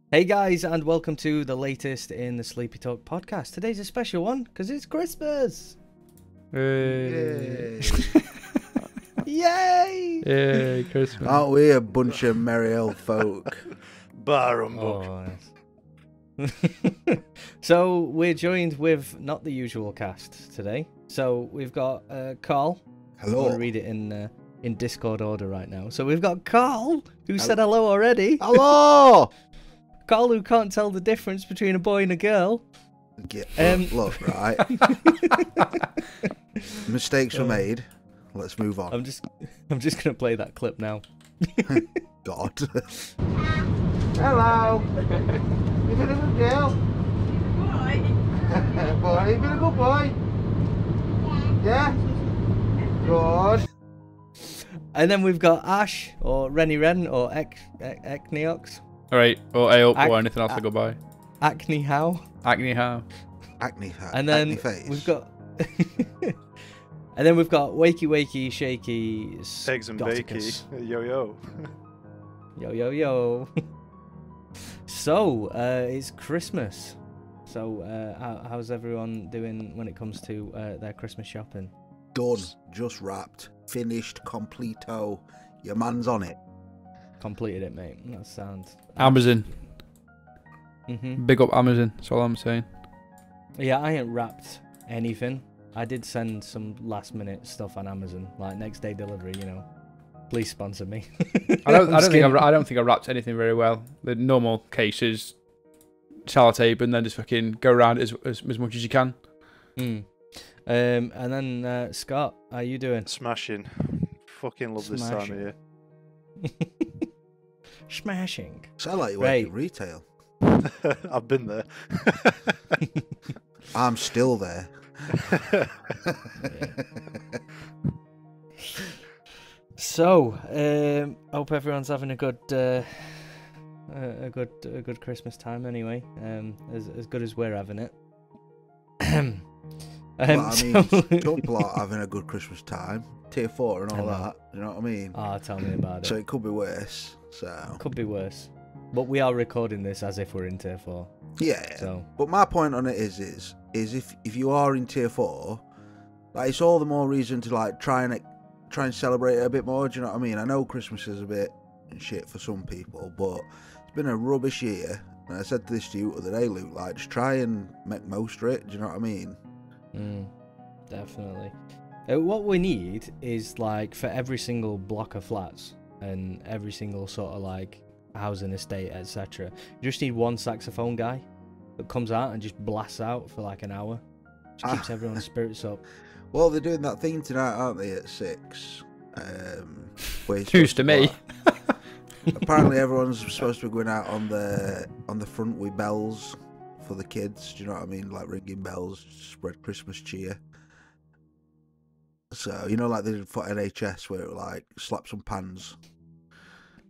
Hey guys, and welcome to the latest in the Sleepytalk podcast. Today's a special one because it's Christmas. Yay! Yay! Yay, Christmas. Aren't we a bunch of merry old folk? Bar and book. Oh, nice. So we're joined with not the usual cast today. So we've got Karl. Hello. I'm going to read it in Discord order right now. So we've got Karl, who said hello already. Hello! Karl, who can't tell the difference between a boy and a girl. Look, right. Mistakes were made. Let's move on. I'm just gonna play that clip now. God. Hello. You been a good girl? Boy, you been a good boy? Yeah? Good. And then we've got Ash, or Renny Ren, or Ekneox. Alright, or I hope, or anything else to go by. Acne How. Acne how? Acne And then acne face. we've got... And then we've got Wakey Wakey Shaky Eggs and Scoticus. bakey. Yo yo. Yo yo yo. So, it's Christmas. So, how's everyone doing when it comes to their Christmas shopping? Done. Just wrapped. Finished. Completo. Your man's on it. Completed it, mate. That sounds... Amazon. Mm-hmm. Big up Amazon, that's all I'm saying. Yeah, I ain't wrapped anything. I did send some last minute stuff on Amazon, like next day delivery, you know. Please sponsor me. I don't think I wrapped anything very well. The normal cases, sellotape, and then just fucking go around it as much as you can. And then Scott, how you doing? Smashing. Fucking love this time of year. Smashing. Sound like you work in retail. I've been there. I'm still there. So, hope everyone's having a good Christmas time. Anyway, as good as we're having it. Well, I mean, people are having a good Christmas time. Tier 4 and all that. You know what I mean? Ah, tell me about it. So it could be worse. Could be worse. But we are recording this as if we're in tier 4. Yeah. So. But my point on it is if you are in tier 4, like it's all the more reason to like try and celebrate it a bit more. Do you know what I mean? I know Christmas is a bit shit for some people, but it's been a rubbish year. And I said this to you the other day, Luke. Like, just try and make most of it. Do you know what I mean? Definitely. What we need is like for every single block of flats and every single sort of like housing estate, etc. You just need one saxophone guy that comes out and just blasts out for like an hour. Just keeps everyone's spirits up. Well, they're doing that thing tonight, aren't they? At 6. Who's to me? Apparently, everyone's supposed to be going out on the front with bells for the kids. Do you know what I mean? Like ringing bells, spread Christmas cheer. So you know, like they did for NHS, where it like slap some pans.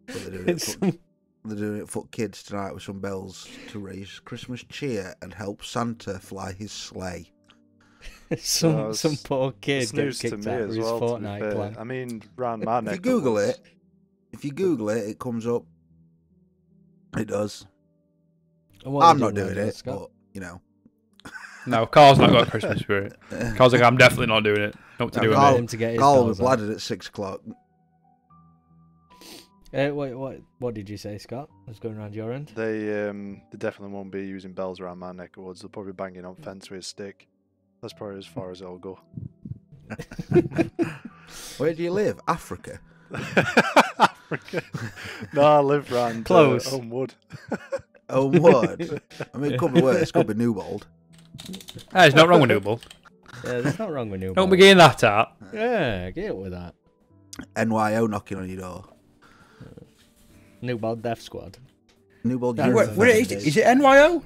But they're doing it for kids tonight with some bells to raise Christmas cheer and help Santa fly his sleigh. some poor kid gets kicked out for his well, Fortnite plan. I mean, round my neck. If you Google it, it comes up. It does. I'm not doing it, but you know. No, Carl's not got Christmas spirit. Carl's like, I'm definitely not doing it. Know what to do with it. Carl was bladdered at 6 o'clock. What did you say, Scott? What's going around your end? They definitely won't be using bells around my neck of woods. They'll probably be banging on fence with a stick. That's probably as far as I'll go. Where do you live? Africa? Africa? No, I live round close. Homewood. Homewood? I mean, it could be worse. It could be Newbold. There's not wrong with Newbold. Yeah, there's not wrong with Newbold. Don't be getting that out. Yeah, get with that. NYO knocking on your door. Newbold Death Squad. Newbold Where is it? Is it NYO?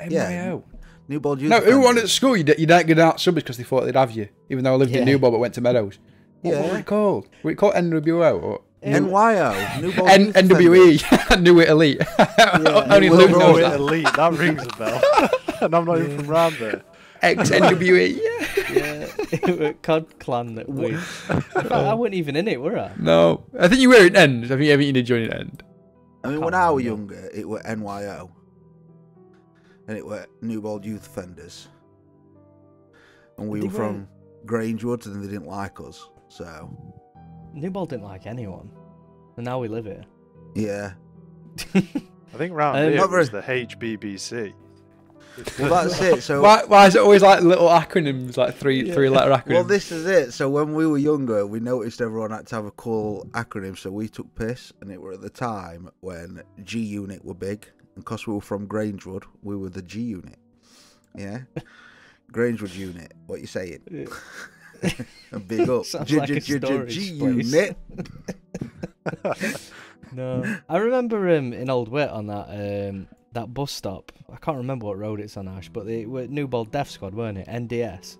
Yeah. NYO. Newbold No, who wanted at school? You didn't get out subbies because they thought they'd have you, even though I lived in Newbold but went to Meadows. What were it called? Were it called NWO or NYO? Newbold NWE. New It Elite. Only Luke knows that. Elite. That rings a bell. And I'm not even from round there. Ex-NWE. Yeah. COD clan that we. In fact, I wasn't even in it, were I? No. I think you were in End. I think you did join in End. I mean, Can't when I were remember. younger, it were NYO. And it were Newbold Youth Offenders. And we They were from Grangewood and they didn't like us. So, Newbold didn't like anyone. And now we live here. yeah. I think round here not was very- the HBBC. Well, that's it. So, Why is it always like little acronyms, like three letter acronyms? well, this is it. So when we were younger, we noticed everyone had to have a cool acronym, so we took piss, and it were at the time when G Unit were big, and because we were from Grangewood, we were the G Unit. Yeah, Grangewood Unit. What you saying? A big up. Sounds like a G storage place. Unit. No, I remember in Old Wit on that bus stop. I can't remember what road it's on, Ash, but they were Newbold Death Squad, weren't it? NDS.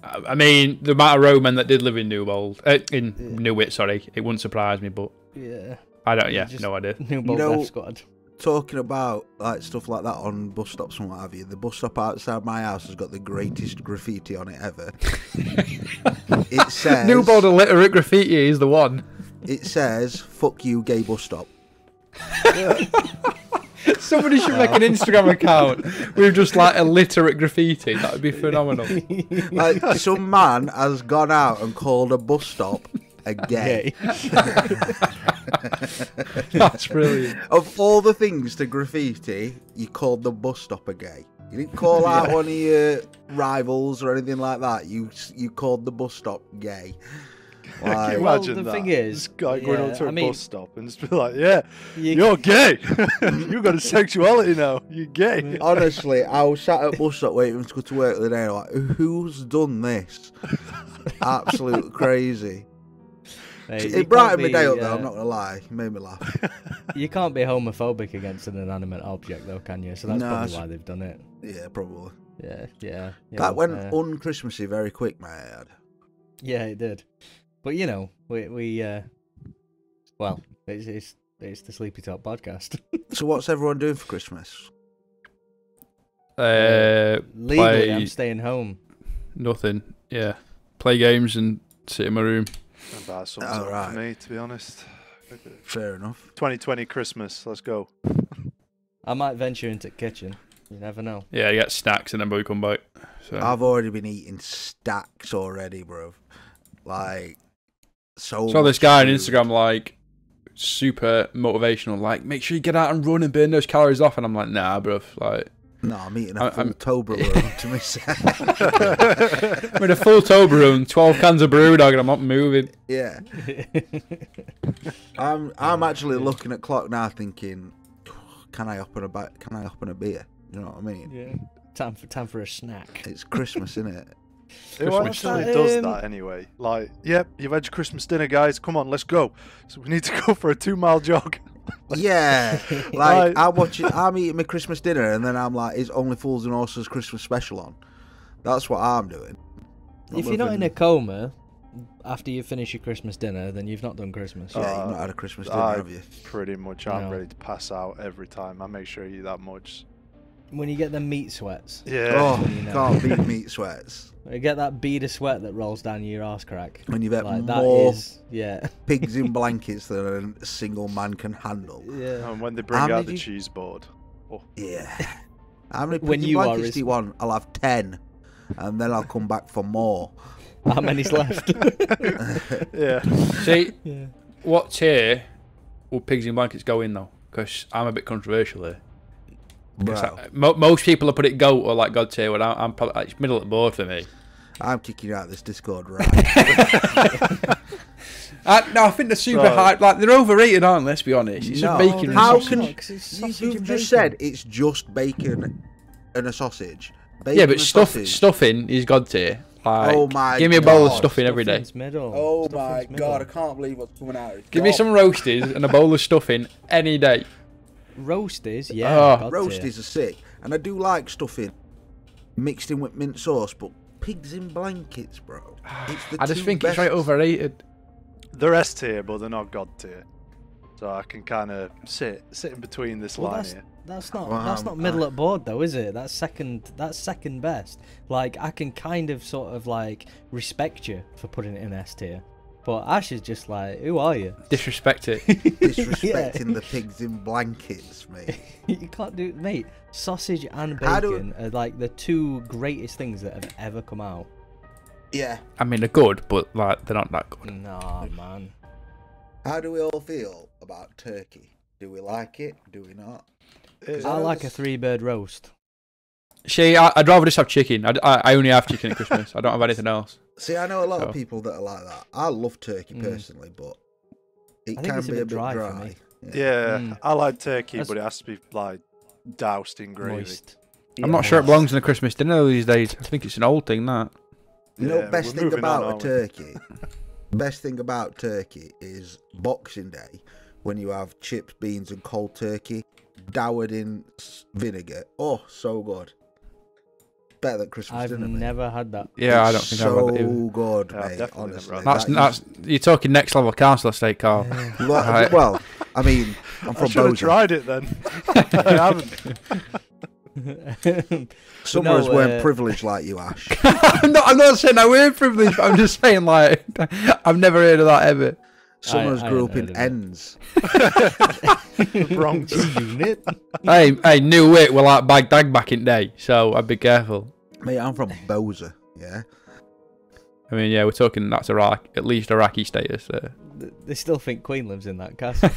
I mean, the amount of roadmen that did live in Newbold, in Newwit, sorry, it wouldn't surprise me, but Yeah. I don't. Yeah, Just no idea. Newbold You know- Death Squad. Talking about like stuff like that on bus stops and what have you, the bus stop outside my house has got the greatest graffiti on it ever. It says Newbold illiterate graffiti is the one. It says "fuck you, gay bus stop." Somebody should make an Instagram account with just like illiterate graffiti. That would be phenomenal. Like some man has gone out and called a bus stop a gay. That's brilliant. Of all the things to graffiti, you called the bus stop a gay. You didn't call out one of your rivals or anything like that. You called the bus stop gay. Can Like, you Well, imagine the that? thing is, This guy going yeah, up to a I mean- bus stop and just be like, yeah, You- you're gay. You got a sexuality now. You're gay. honestly, I was sat at bus stop waiting to go to work the day. Like, who's done this? Absolute crazy. Hey, you It can't brightened my be, day up though. I'm not gonna lie. It made me laugh. You can't be homophobic against an inanimate object, though, can you? So that's No, probably it's- why they've done it. Yeah, probably. Yeah. That went un-Christmassy very quick, my ad. Yeah, it did. But you know, we well, it's the Sleepytalk podcast. So what's everyone doing for Christmas? Legally, play- I'm staying home. Nothing. Yeah, play games and sit in my room. About sums Oh, it up right. for me, to be honest. Fair enough. 2020 Christmas. Let's go. I might venture into the kitchen. You never know. Yeah, get snacks and then we come back. So I've already been eating stacks already, bro. Like, so. saw this much guy on food. Instagram like super motivational, like make sure you get out and run and burn those calories off, and I'm like, nah, bruv. Like, No, I'm eating a full I'm- Toblerone to myself. I'm in a full Toblerone, 12 cans of brew dog, and I'm not moving. Yeah. I'm actually looking at clock now, thinking, can I open a beer? You know what I mean? Yeah. Time for a snack. It's Christmas, isn't it? Who Christmas actually time. does that anyway? Like, yep, you've had your Christmas dinner, guys. Come on, let's go. So we need to go for a 2-mile jog. Yeah. Right. Like, I'm eating my Christmas dinner, and then I'm like, is Only Fools and Horses Christmas special on? That's what I'm doing. If you're not in a coma after you finish your Christmas dinner, then you've not done Christmas. Yeah, you've not had a Christmas dinner, I have you? pretty much, I'm No. ready to pass out every time. I make sure I eat that much. When you get them meat sweats, Yeah. Oh, you know. can't beat meat sweats. you get that bead of sweat that rolls down your arse crack. When you get Like that more is, yeah. pigs in blankets than a single man can handle. Yeah. And when they bring How out many the do cheese board. Oh, Yeah. How many When pigs in you are blankets is- do you want? I'll have 10. And then I'll come back for more. How many's left? yeah. See, Yeah. what tier will pigs in blankets go in though? Because I'm a bit controversial here. 'Cause Bro, most people have put it GOAT or like God tier, but I'm probably like, it's middle of the board for me. I'm kicking you out of this Discord right. No, I think they're super So- high. Like they're overrated, aren't they? Let's be honest. It's No. just bacon and How sausage. can- Not, 'cause it's sausage You've and just bacon. said it's just bacon and a sausage. Bacon Yeah, but and sausage. stuffing is God tier. Like, Oh my give me a bowl of God. stuffing every day. Stuffing's middle. Oh my Stuffing's middle. god, I can't believe what's coming out. Give me some roasties and a bowl of stuffing any day. Roasties, yeah. Oh. God tier. Roasties are sick. And I do like stuffing mixed in with mint sauce, but pigs in blankets, bro. It's the I just two think best. it's right overrated. They're S tier, but they're not God tier. So I can kind of sit in between this Well, line that's here. that's not Well, that's not middle at board though, is it? That's second best. Like I can kind of sort of like respect you for putting it in S tier, But Ash is just like, who are you? Disrespect it. Disrespecting the pigs in blankets, mate. You can't do it, mate. Sausage and How do- bacon are like the two greatest things that have ever come out. Yeah. I mean, they're good, but like they're not that good. Nah, man. How do we all feel about turkey? Do we like it? Do we not? I like a 3-bird roast. See, I'd rather just have chicken. I only have chicken at Christmas. I don't have anything else. See, I know a lot So. of people that are like that. I love turkey personally, but it I think can it's be a bit dry. for me. Yeah, I like turkey, That's- but it has to be like doused in gravy. Moist. I'm not sure it belongs in a Christmas dinner these days. I think it's an old thing, that. You know, Yeah, best we're thing moving on, about a aren't we? turkey. Best thing about turkey is Boxing Day when you have chips, beans, and cold turkey dowered in vinegar. Oh, so good. Better than Christmas I've dinner. mate. never had that. Yeah, I don't It's think I've had it either. so good, Yeah, I've mate. definitely Honestly, never That's That that's you're talking next level council estate, Carl. is- Right. well, I mean, I'm I from should have Bosa. tried it then. I haven't. Summer's No, weren't privileged like you, Ash. I'm not saying I we're privileged, but I'm just saying like I've never heard of that ever. Summers I grew ain't up in heard of it. ends. The Bronx. unit. Hey, New Wit were like Baghdad back in day, so I'd be careful. Mate, I'm from Bosa, yeah. I mean, yeah, we're talking that's Iraq, at least Iraqi status there. They still think Queen lives in that castle.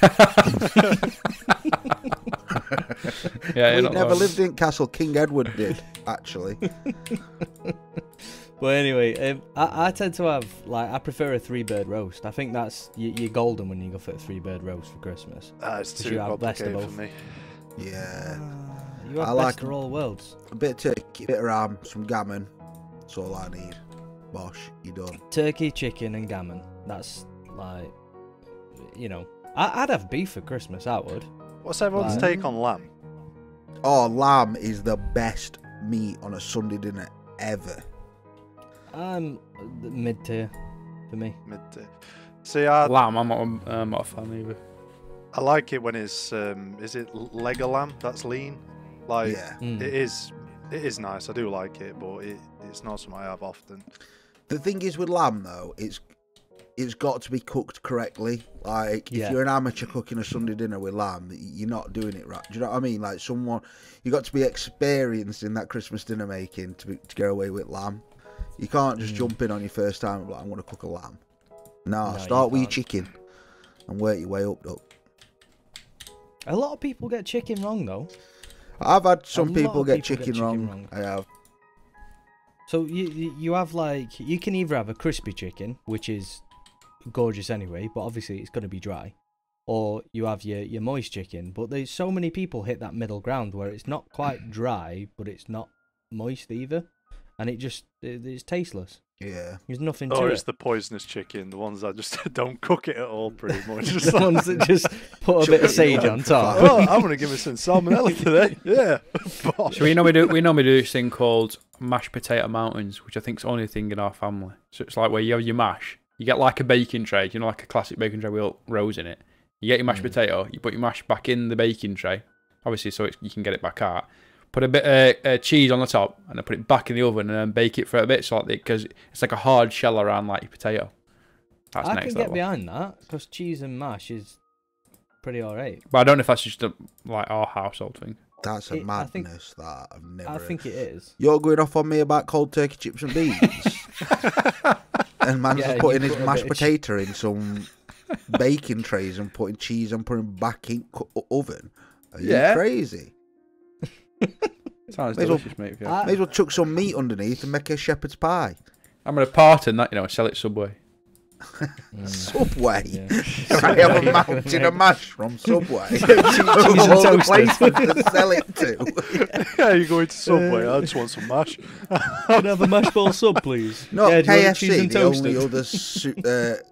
Yeah, We you're not never wrong. lived in Castle. King Edward did, actually. But anyway, I tend to have, like, I prefer a 3-bird roast. I think that's, you're golden when you go for a 3-bird roast for Christmas. It's 'Cause too you have best of complicated for both. me. Yeah. You have I best like- of all worlds. A bit of turkey, a bit of ram, some gammon. That's all I need. Bosh, you done. Turkey, chicken, and gammon. That's, like, you know. I'd have beef for Christmas, I would. What's everyone's Like- take on lamb? Oh, lamb is the best meat on a Sunday dinner ever. I'm mid-tier for me. Midday. See, I Lamb, I'm not a fan either. like it when it's is it leg of lamb that's lean? Like Yeah. Mm. it is nice. I do like it, but it's not something I have often. The thing is with lamb though, it's got to be cooked correctly. Like Yeah. if you're an amateur cooking a Sunday dinner with lamb, you're not doing it right. Do you know what I mean? Like you got to be experienced in that Christmas dinner making to get away with lamb. You can't just jump in on your first time and be like, I'm going to cook a lamb. No, No, start you with your can't. chicken and work your way up. A lot of people get chicken wrong, though. I've had some lot people of get people chicken wrong. I have. So you have, like, you can either have a crispy chicken, which is gorgeous anyway, but obviously it's going to be dry, or you have your moist chicken. But there's so many people hit that middle ground where it's not quite dry, but it's not moist either, and it's tasteless. Yeah. There's nothing Or to it's it. the poisonous chicken, the ones that just don't cook it at all, pretty much. Just The like, ones that just put a bit of sage on top. oh, I'm gonna give it some salmonella today. Yeah. Bosh. So we normally do this thing called mashed potato mountains, which I think is the only thing in our family. So it's like where you have your mash, you get like a baking tray, you know, like a classic baking tray with rows in it. You get your mashed potato, you put your mash back in the baking tray, obviously, so you can get it back out. Put a bit of cheese on the top, and then put it back in the oven, and then bake it for a bit, so like because it's like a hard shell around like your potato. That's I next can level. get behind that because cheese and mash is pretty alright. But I don't know if that's just like our household thing. That's a I think- madness that I've never. I think it is. You're going off on me about cold turkey chips and beans, and man's Yeah, just you putting put his a mashed bit of potato in some baking trays and putting cheese and putting back in oven. Are you Yeah. crazy? Sounds May as well- delicious, mate. if you- I- May as well chuck some meat underneath and make a shepherd's pie. I'm gonna pattern that, sell it Subway. Subway. Yeah. I have a mountain of mash from Subway. Cheese and All the toasted. places to sell it to. Yeah, you go into Subway. I just want some mash. Can I have a mash ball sub, please? Not Yeah, do you want cheese KFC, and the only toasted? other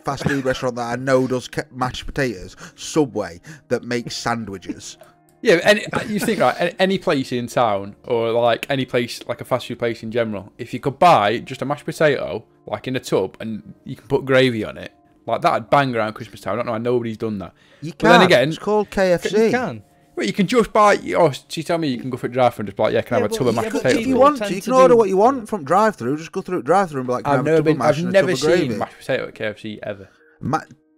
fast food restaurant that I know does mashed potatoes. Subway, that makes sandwiches. Yeah, and you think right, any place in town or like any place like a fast food place in general, if you could buy just a mashed potato like in a tub and you can put gravy on it, like that'd bang around Christmas time. I don't know why nobody's done that. You But then can. again- It's called KFC. You can. Well, you can just buy. Oh, she's telling me you can go for a drive-through and just be like, yeah, can I have a tub of mashed But potatoes? if you please? want to, you can order what you want from drive-through. Just go through drive-through and be like, can I have a tub of mash I've and a never tub of seen gravy? mashed potato at KFC ever.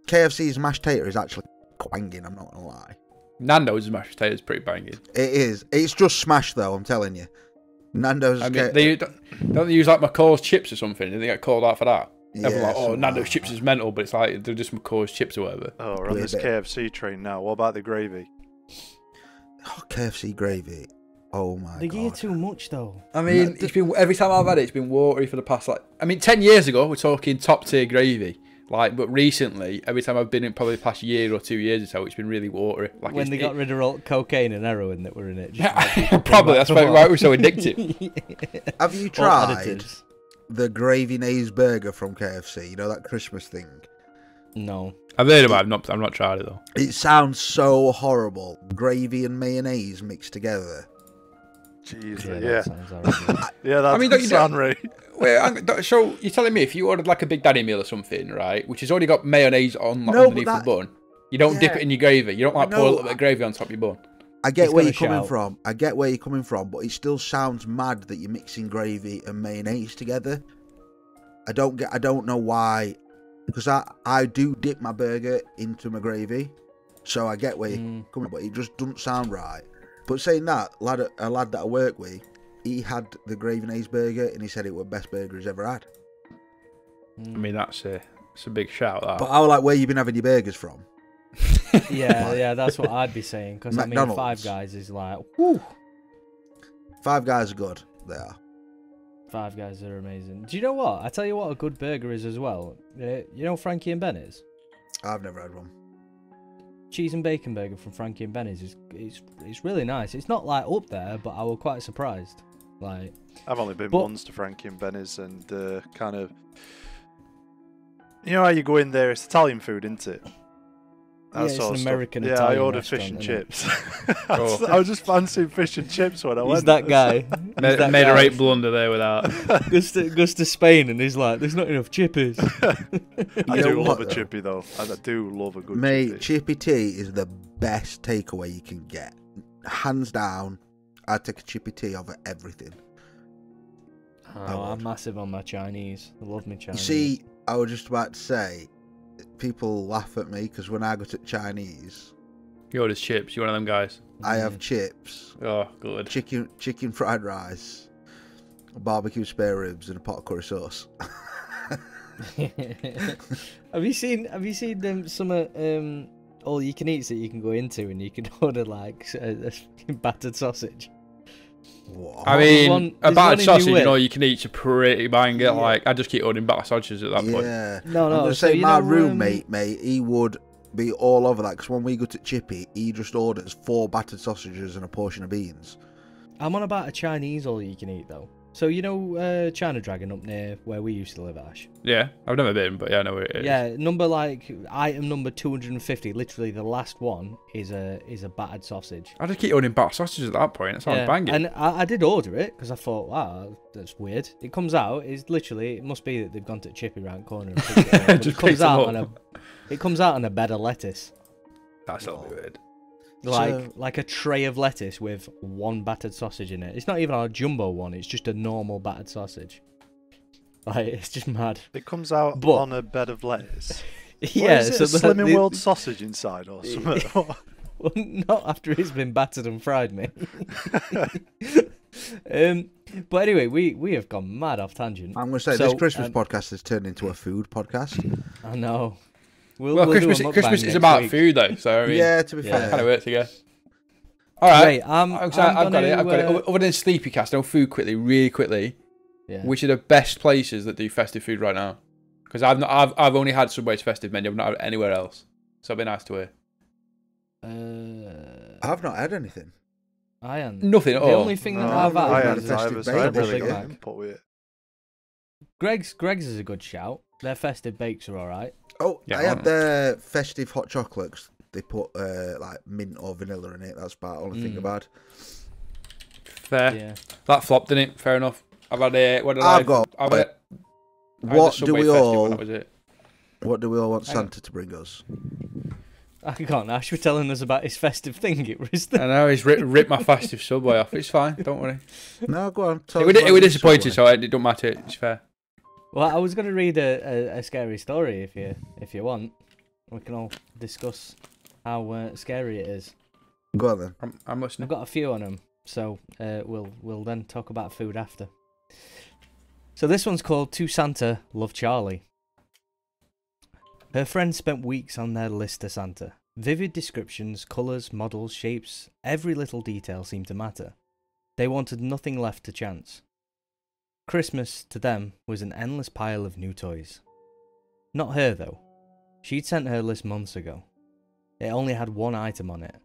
KFC's mashed potato is actually quanging, I'm not going to lie. Nando's mashed potato is pretty banging. It is. It's just smash, though, I'm telling you. Nando's... I mean, don't they use like McCall's chips or something? Do they get called out for that? Everyone's like, oh, Nando's chips is mental, but it's like they're just McCall's chips or whatever. Oh, we're on this KFC train now. What about the gravy? Oh, KFC gravy. Oh my They god. give you too much though. I mean, it's been every time I've had it, it's been watery for the past 10 years ago we're talking top tier gravy. But recently, every time I've been in probably the past year or 2 years or so, it's been really watery. When they got rid of all cocaine and heroin that were in it. Probably that's why it was so addictive. Have you tried the Gravy Naze burger from KFC? You know that Christmas thing? No. I've heard about it. I've not tried it though. It sounds so horrible. Gravy and mayonnaise mixed together. Jesus, That sounds horrible. yeah, that doesn't sound right. Wait, so you're telling me if you ordered like a Big Daddy meal or something, right, which has already got mayonnaise on underneath the bun, you don't dip it in your gravy. You don't pour a little bit of gravy on top of your bun. I get where you're coming from. I get where you're coming from, but it still sounds mad that you're mixing gravy and mayonnaise together. I don't know why, because I do dip my burger into my gravy, so I get where you're coming, but it just doesn't sound right. But saying that, a lad that I work with, he had the Gravy Naze burger and he said it was the best burger he's ever had. I mean, it's a big shout. That. But I was like, where you been having your burgers from? Yeah, that's what I'd be saying. Because I mean, Five Guys is like, whoo. Five Guys are good. They are. Five Guys are amazing. Do you know what? I tell you what a good burger is as well. You know Frankie and Benny's? I've never had one. Cheese and bacon burger from Frankie and Benny's is it's really nice. It's not like up there, but I was quite surprised. Like I've only been once to Frankie and Benny's, and kind of, you know how you go in there, it's Italian food, isn't it? Yeah, it's an American Italian. Italian I ordered fish and chips. I was just fancying fish and chips when I went. He's that guy. Made a right blunder there with that. Goes to Spain and he's like, "There's not enough chippies." I do love a chippy though. I do love a good chippy. Chippy tea is the best takeaway you can get, hands down. I'd take a chippy tea over everything. Oh, I'm massive on my Chinese. I love me Chinese. You see, I was just about to say, people laugh at me because when I go to Chinese, you order chips. You're one of them guys. I have chips. Oh, good. Chicken fried rice, barbecue spare ribs, and a pot of curry sauce. Have you seen them some all you can eats that you can go into and you can order like a battered sausage? What? I mean, a battered sausage, you know, you can eat a pretty banger. Yeah. Like, I just keep ordering battered sausages at that point. Yeah. No. I'm just saying, my roommate, mate, he would be all over that because when we go to Chippy, he just orders 4 battered sausages and a portion of beans. I'm on about a Chinese all you can eat though. So you know China Dragon up near where we used to live, Ash? Yeah, I've never been, but yeah, I know where it is. Yeah, item number 250, literally the last one is a battered sausage. I just keep ordering battered sausages at that point. That sounds banging. And I did order it because I thought, wow, that's weird. It comes out, it must be that they've gone to Chippy round corner and picked it up. It comes out on a bed of lettuce. That's a little bit weird. Like a tray of lettuce with 1 battered sausage in it. It's not even a jumbo one. It's just a normal battered sausage. Like, it's just mad. It comes out on a bed of lettuce. Yeah, is it a Slimming World sausage inside or something? Well, not after it's been battered and fried, mate. But anyway, we have gone mad off tangent. I'm going to say this Christmas podcast has turned into a food podcast. I know. Well, Christmas is about food, though. So I mean, yeah, to be fair, kind of work together. All right, I've got it. Other than Sleepycast, no food really quickly. Yeah. Which are the best places that do festive food right now? Because I've only had Subway's festive menu. I've not had it anywhere else. So it'd be nice to hear. I've not had anything. I haven't. Nothing at all. The only thing that I've had is festive Big Mac. Greg's is a good shout. Their festive bakes are all right. Oh, yeah, I had their festive hot chocolates. They put like mint or vanilla in it. That's about the only thing I've had. Fair. Yeah. That flopped, didn't it? Fair enough. I've had what do we all want Santa to bring us? I can't. Ash was telling us about his festive thing. It was I know he's ripped my festive subway off. It's fine. Don't worry. No, go on. It was disappointing, so it don't matter. It's fair. Well, I was going to read a scary story if you want. We can all discuss how scary it is. Go on then. I'm listening. I've got a few on them, so we'll then talk about food after. So this one's called To Santa, Love Charlie. Her friends spent weeks on their list to Santa. Vivid descriptions, colours, models, shapes, every little detail seemed to matter. They wanted nothing left to chance. Christmas, to them, was an endless pile of new toys. Not her, though. She'd sent her list months ago. It only had one item on it.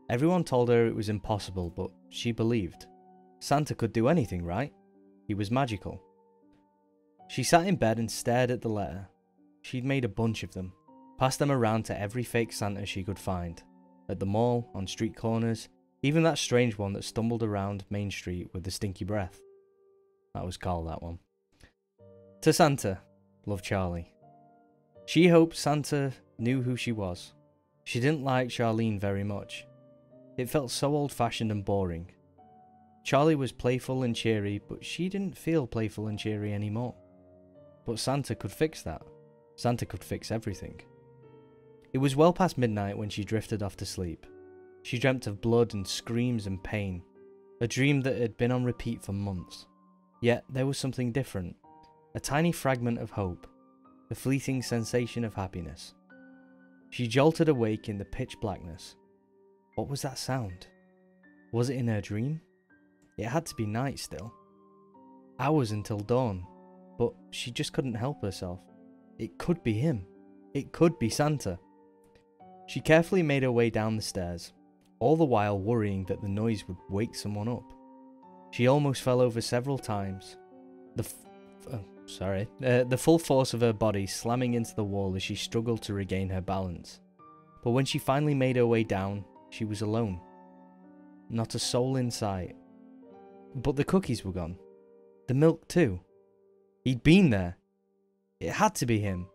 Everyone told her it was impossible, but she believed. Santa could do anything, right? He was magical. She sat in bed and stared at the letter. She'd made a bunch of them, passed them around to every fake Santa she could find. At the mall, on street corners, even that strange one that stumbled around Main Street with the stinky breath. That was Karl, that one. To Santa, love Charlie. She hoped Santa knew who she was. She didn't like Charlene very much. It felt so old-fashioned and boring. Charlie was playful and cheery, but she didn't feel playful and cheery anymore. But Santa could fix that. Santa could fix everything. It was well past midnight when she drifted off to sleep. She dreamt of blood and screams and pain, a dream that had been on repeat for months. Yet there was something different, a tiny fragment of hope, a fleeting sensation of happiness. She jolted awake in the pitch blackness. What was that sound? Was it in her dream? It had to be night still. Hours until dawn, but she just couldn't help herself. It could be him. It could be Santa. She carefully made her way down the stairs, all the while worrying that the noise would wake someone up. She almost fell over several times, the full force of her body slamming into the wall as she struggled to regain her balance. But when she finally made her way down, she was alone. Not a soul in sight. But the cookies were gone. The milk too. He'd been there. It had to be him.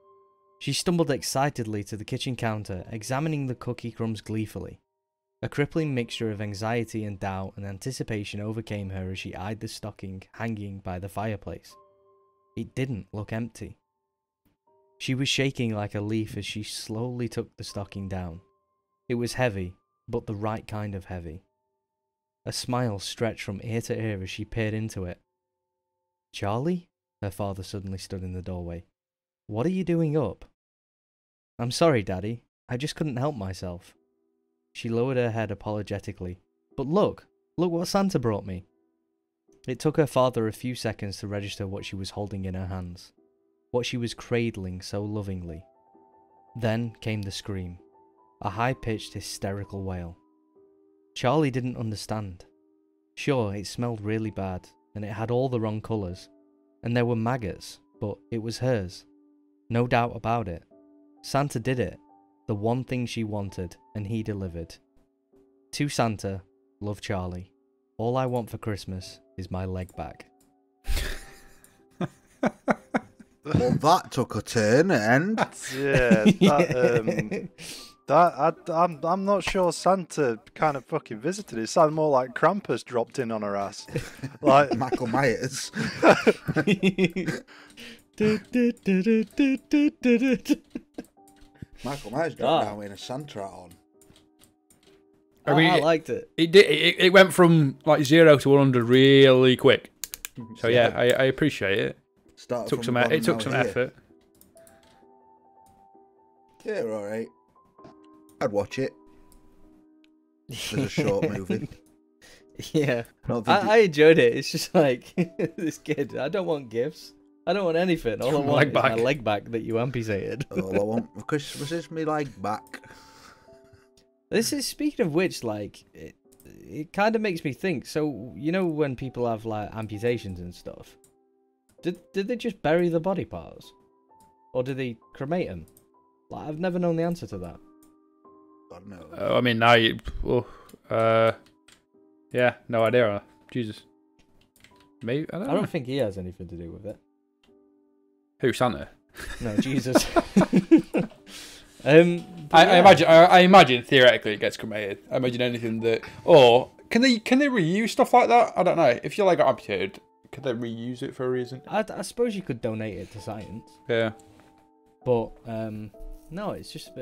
She stumbled excitedly to the kitchen counter, examining the cookie crumbs gleefully. A crippling mixture of anxiety and doubt and anticipation overcame her as she eyed the stocking hanging by the fireplace. It didn't look empty. She was shaking like a leaf as she slowly took the stocking down. It was heavy, but the right kind of heavy. A smile stretched from ear to ear as she peered into it. "Charlie?" Her father suddenly stood in the doorway. "What are you doing up?" "I'm sorry, Daddy. I just couldn't help myself." She lowered her head apologetically. "But look what Santa brought me." It took her father a few seconds to register what she was holding in her hands, what she was cradling so lovingly. Then came the scream, a high-pitched hysterical wail. Charlie didn't understand. Sure, it smelled really bad, and it had all the wrong colours, and there were maggots, but it was hers. No doubt about it. Santa did it, the one thing she wanted, and he delivered. To Santa, love Charlie. All I want for Christmas is my leg back. Well, that took a turn, and I'm not sure Santa kind of fucking visited. It sounded more like Krampus dropped in on her ass. Like Michael Myers. Michael Myers dropped down with a Santa hat on. I mean, I liked it. It went from like 0 to 100 really quick. So yeah, I appreciate it. It took some effort. Yeah, alright. I'd watch it. As a short movie. Yeah, I enjoyed it. It's just like this kid. I don't want gifts. I don't want anything. All I want is my leg back that you amputated. All I want for Christmas is me leg back. This is, speaking of which, like, it kind of makes me think. So, you know when people have, like, amputations and stuff, did they just bury the body parts? Or did they cremate them? Like, I've never known the answer to that. God, no. I mean, now you... yeah, no idea. Jesus. Maybe, I don't know. Think he has anything to do with it. Who, Santa? No, Jesus. I imagine theoretically it gets cremated. I imagine anything that, or can they reuse stuff like that? I don't know. If your leg got amputated, could they reuse it for a reason? I suppose you could donate it to science. Yeah. But no, it's just a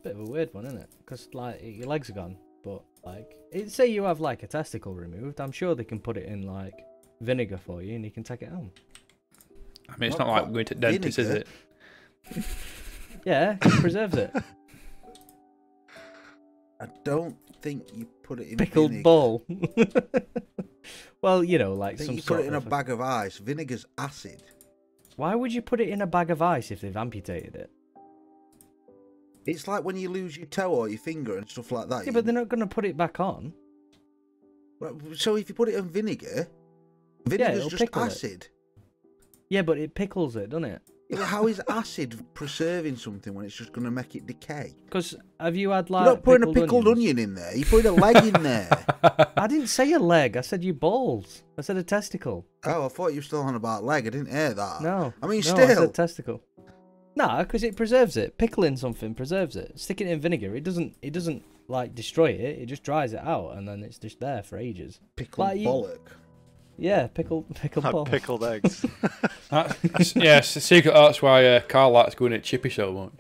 bit of a weird one, isn't it? Because like your legs are gone, but like say you have like a testicle removed, I'm sure they can put it in like vinegar for you, and you can take it home. I mean, it's not like going to dentist, is it? Yeah, it preserves it. I don't think you put it in Pickled vinegar. ball. Well, you know, like I think some you put sort it in a of bag of ice. Vinegar's acid. Why would you put it in a bag of ice if they've amputated it? It's like when you lose your toe or your finger and stuff like that. Yeah, but they're not going to put it back on. So if you put it in vinegar, vinegar's it'll just pickle it. acid. Yeah, but it pickles it, doesn't it? Yeah, but how is acid preserving something when it's just going to make it decay? Because have you had like You're not putting a pickled onions? onion in there. You're putting a leg in there. I didn't say a leg. I said you balls. I said a testicle. Oh, I thought you were still on about leg. I didn't hear that. No. I mean, no, still. I said testicle. No, because it preserves it. Pickling something preserves it. Sticking it in vinegar, it doesn't like destroy it. It just dries it out, and then it's just there for ages. Pickled Like bollock. Yeah, pickled balls. Pickled eggs. Yeah, it's the secret. That's why Carl likes going at Chippy so much.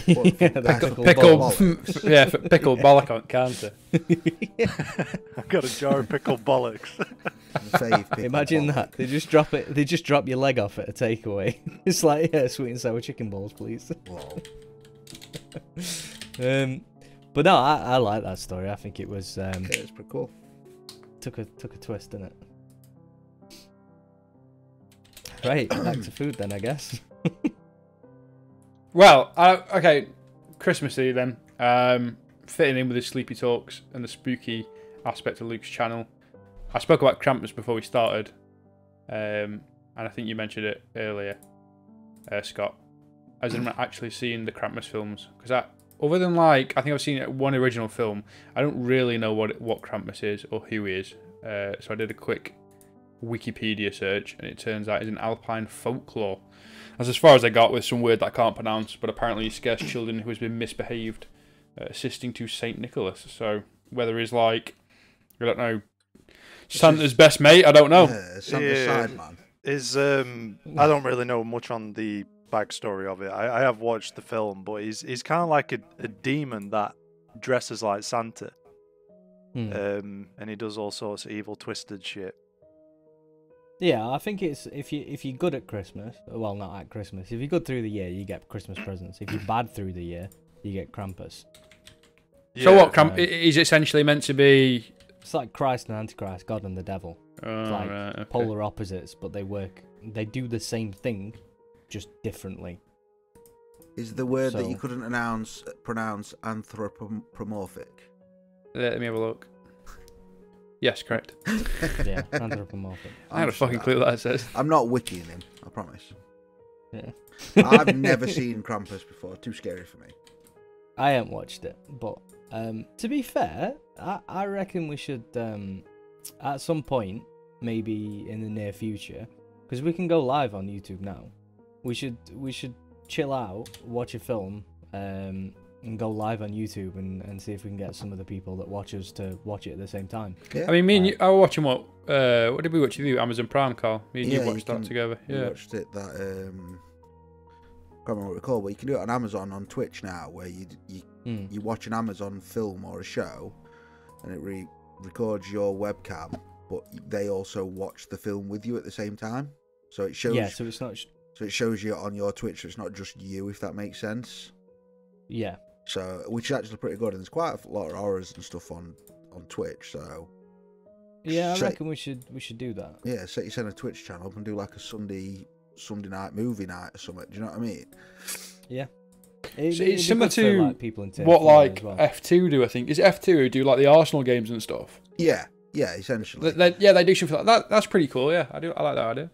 Yeah, the pickled Pickled, bollocks. yeah, pickled bollock on counter. I've got a jar of pickled bollocks. Imagine that. They just drop it. They just drop your leg off at a takeaway. It's like, yeah, sweet and sour chicken balls, please. Whoa. But no, I like that story. I think it was Yeah, it's pretty cool. took a twist, didn't it? Right, back to food then, I guess. Well, okay, Christmassy then. Fitting in with the Sleepy Talks and the spooky aspect of Luke's channel. I spoke about Krampus before we started, and I think you mentioned it earlier, Scott. As in actually seeing the Krampus films, because other than like, I think I've seen one original film, I don't really know what Krampus is or who he is. So I did a quick Wikipedia search, and it turns out he's an Alpine folklore. That's as far as I got, with some word that I can't pronounce, but apparently he scares children who has been misbehaved, assisting to Saint Nicholas. So whether he's like, I don't know, Santa's best mate, I don't know. Yeah, Santa's side man. I don't really know much on the backstory of it. I have watched the film, but he's kind of like a demon that dresses like Santa. And he does all sorts of evil, twisted shit. Yeah, I think it's if you're good at Christmas, well, not at Christmas. If you're good through the year, you get Christmas presents. If you're bad through the year, you get Krampus. So what? Is essentially meant to be? It's like Christ and Antichrist, God and the devil. It's like okay. polar opposites, but they work. They do the same thing, just differently. Is the word that you So- couldn't pronounce anthropomorphic? Let me have a look. Yes, correct. Yeah, anthropomorphic. I had a fucking clue what that says. I'm not wikiing him, I promise. Yeah. I've never seen Krampus before. Too scary for me. I haven't watched it, but to be fair, I reckon we should at some point, maybe in the near future, because we can go live on YouTube now. We should chill out, watch a film, and go live on YouTube and see if we can get some of the people that watch us to watch it at the same time. Yeah. I mean, me and you, I were watching what did we watch? You Amazon Prime, Carl. Me and Yeah, you you watched that can- together. We Yeah. watched it that can't remember what it's called, but you can do it on Amazon on Twitch now, where you watch an Amazon film or a show, and it records your webcam, but they also watch the film with you at the same time. So it shows. Yeah, so it's not. So it shows you on your Twitch. So it's not just you, if that makes sense. Yeah. So, which is actually pretty good, and there's quite a lot of horrors and stuff on Twitch. So Yeah, I Say- reckon we should do that. yeah, set yourself a Twitch channel up and do like a Sunday night movie night or something. Do you know what I mean? Yeah. So It'd it's be similar good for, to like, people in tier What 4 like as well. F2 do, I think. Is it F2 who do like the Arsenal games and stuff? Yeah, essentially. Yeah, they do something like that. That's pretty cool. Yeah, I like that idea.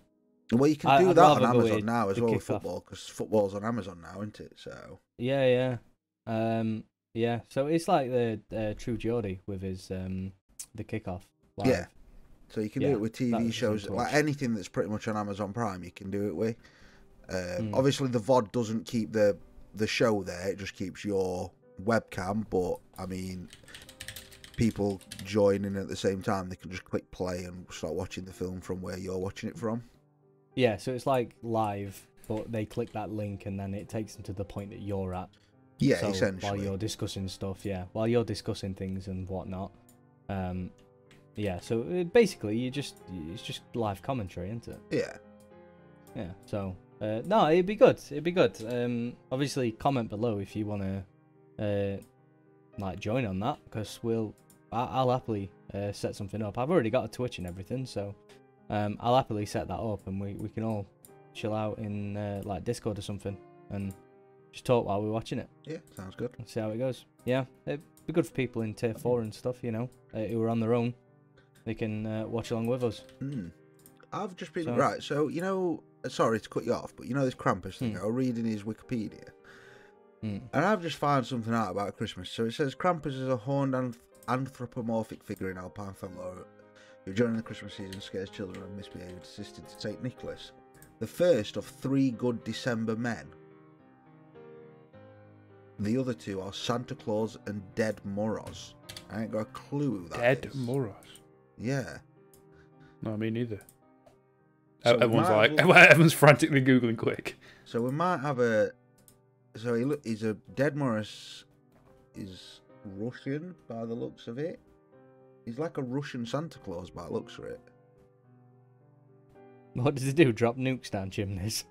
Well, you can I'd do that on rather go Amazon with now as the well with kickoff. football, because football's on Amazon now, isn't it? So Yeah. Yeah. So it's like the True Geordie with his the kickoff. Live. yeah, so you can do Yeah, it with that TV was shows, on like Twitch. anything that's pretty much on Amazon Prime. You can do it with. Obviously, the VOD doesn't keep the the show there. It just keeps your webcam, but I mean, people join in at the same time. They can just click play and start watching the film from where you're watching it from. Yeah, so it's like live, but they click that link and then it takes them to the point that you're at. Yeah, so essentially. While you're discussing stuff, while you're discussing things and whatnot. Yeah, so basically it's just live commentary, isn't it? Yeah. Yeah, so no, it'd be good. Obviously, comment below if you want to like join on that, because I'll happily set something up. I've already got a Twitch and everything, so I'll happily set that up, and we can all chill out in like Discord or something and just talk while we're watching it. Yeah, sounds good. See how it goes. Yeah, it'd be good for people in tier 4 and stuff, you know, who are on their own. They can watch along with us. I've just been right. So you know, sorry to cut you off, but you know this Krampus thing. I was reading his Wikipedia, and I've just found something out about Christmas. So it says Krampus is a horned anthropomorphic figure in Alpine folklore who during the Christmas season scares children and misbehaved, assisted to Saint Nicholas, the first of 3 good December men. The other 2 are Santa Claus and Dead Moros. I ain't got a clue who that is. Dead Moros? Yeah. No, me neither. So everyone's frantically Googling quick. So we might have a... So he's a... Dead Moros is Russian by the looks of it. He's like a Russian Santa Claus by the looks of it. What does he do? Drop nukes down chimneys?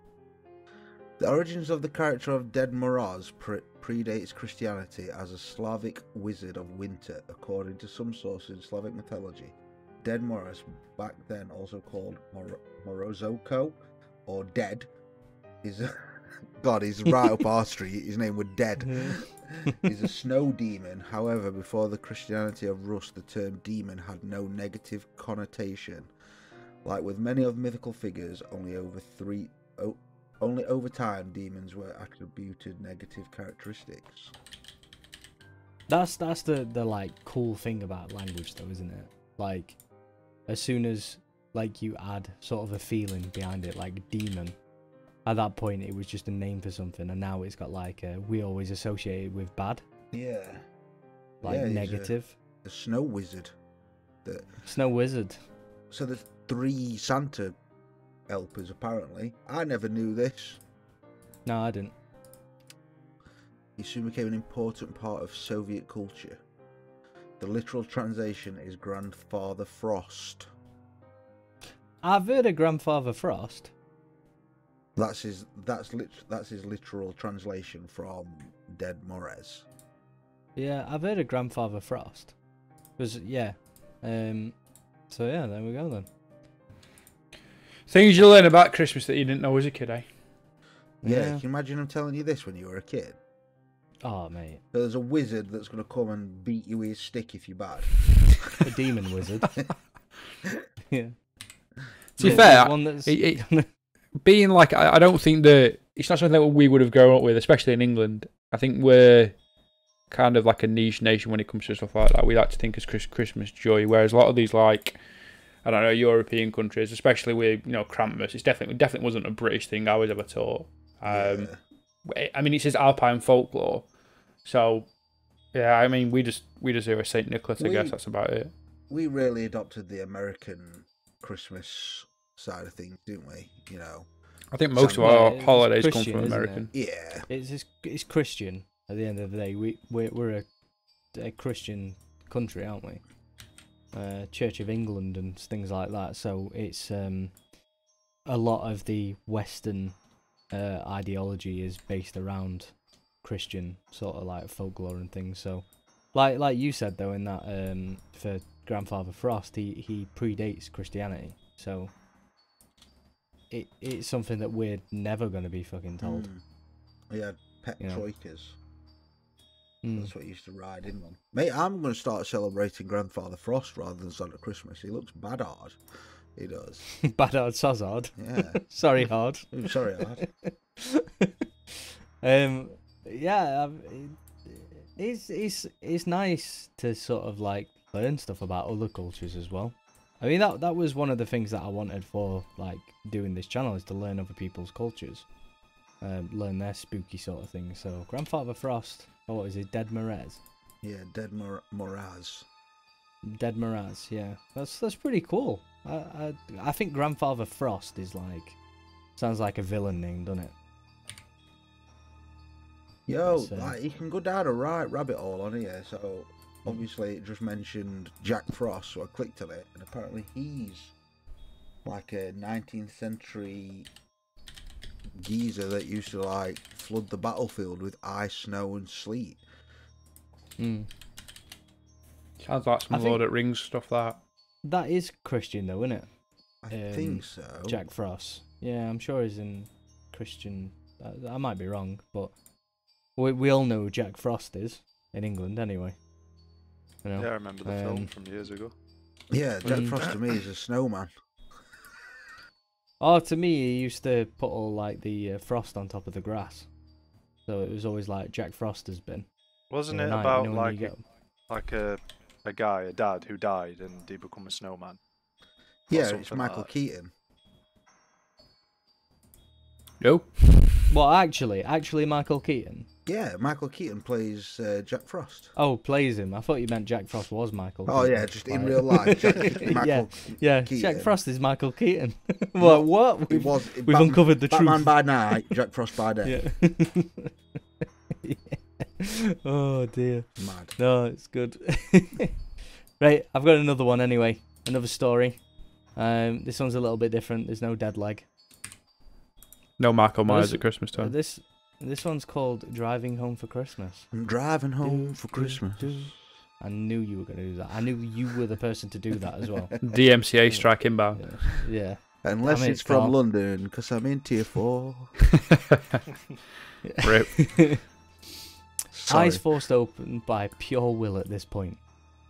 The origins of the character of Dead Moros predates Christianity as a Slavic wizard of winter, according to some sources in Slavic mythology. Dead Moros, back then also called Morozoko, or Dead, is God, he's right up our street. His name was Dead. He's a snow demon. However, before the Christianity of Rus, the term demon had no negative connotation. Like with many of mythical figures, only over time demons were attributed negative characteristics. That's the like cool thing about language though, isn't it? Like as soon as like you add sort of a feeling behind it, like demon, at that point it was just a name for something, and now it's got like we always associate it with bad. Yeah. Like negative. A snow wizard. Snow wizard. So there's 3 Santa helpers apparently. I never knew this. No, I didn't. He soon became an important part of Soviet culture. The literal translation is Grandfather Frost. I've heard of Grandfather Frost. That's his literal translation from Dead Moros. Yeah, I've heard of Grandfather Frost. So yeah, there we go then. Things you learn about Christmas that you didn't know as a kid, eh? Yeah, can you imagine him telling you this when you were a kid? Oh, mate. So there's a wizard that's going to come and beat you with his stick if you're bad. A demon wizard. Yeah. To be fair, being like, I don't think that it's not something that we would have grown up with, especially in England. I think we're kind of like a niche nation when it comes to stuff like that. We like to think as Christmas joy, whereas a lot of these like, I don't know, European countries, especially with, you know, Krampus, it definitely wasn't a British thing I was ever taught. I mean, it says Alpine folklore, so yeah. I mean, we just hear a Saint Nicholas. I guess that's about it. We really adopted the American Christmas side of things, didn't we? You know, I think most of our holidays come from isn't American. Yeah, it's Christian. At the end of the day, we're a Christian country, aren't we? Church of England and things like that. So it's a lot of the Western ideology is based around Christian sort of like folklore and things. So, like you said though, in that for Grandfather Frost, he predates Christianity. So it's something that we're never going to be fucking told. We had pet troikas. That's what he used to ride in on. Mate, I'm going to start celebrating Grandfather Frost rather than Santa Christmas. He looks bad hard. He does. Bad hard, soz hard. Yeah. Sorry hard. Ooh, sorry hard. Yeah, it's nice to sort of like learn stuff about other cultures as well. I mean, that was one of the things that I wanted for like doing this channel, is to learn other people's cultures. learn their spooky sort of thing. So Grandfather Frost, or what is it, Dead Mraz? Yeah, Dead Moraz. Dead Mraz, yeah. That's pretty cool. I think Grandfather Frost is like, sounds like a villain name, doesn't it? Yo, So- like, you can go down a right rabbit hole on here. So obviously it just mentioned Jack Frost, so I clicked on it, and apparently he's like a 19th century geezer that used to like flood the battlefield with ice, snow, and sleet. Mm. Sounds like some I think- Lord of the Rings stuff. That is Christian though, isn't it? I think so. Jack Frost. Yeah, I'm sure he's in Christian. I might be wrong, but we all know who Jack Frost is in England anyway. You know? Yeah, I remember the film from years ago. Yeah, Jack Frost to me is a snowman. Oh, to me, he used to put all like the frost on top of the grass, so it was always like Jack Frost has been. Wasn't in it the night, about when like you get- a guy, a dad who died and he become a snowman? Or Yeah, it's something Michael like that. Keaton. No. Well, actually, Michael Keaton. Yeah, Michael Keaton plays Jack Frost. Oh, plays him. I thought you meant Jack Frost was Michael. Oh Keaton. yeah, just in Like- real life. Michael Yeah, Keaton. Jack Frost is Michael Keaton. No, what? It was We've uncovered the Batman truth. by night, Jack Frost by day. Yeah. Yeah. Oh dear. Mad. No, it's good. Right, I've got another one anyway. Another story. This one's a little bit different. There's no dead leg. No Michael Myers This- at Christmas time. This one's called Driving Home for Christmas. I'm driving home for Christmas. I knew you were going to do that. I knew you were the person to do that as well. DMCA strike inbound. Yeah. Unless I mean, it's from Carl. London, because I'm in tier 4. Rip. Sorry. Eyes forced open by pure will at this point.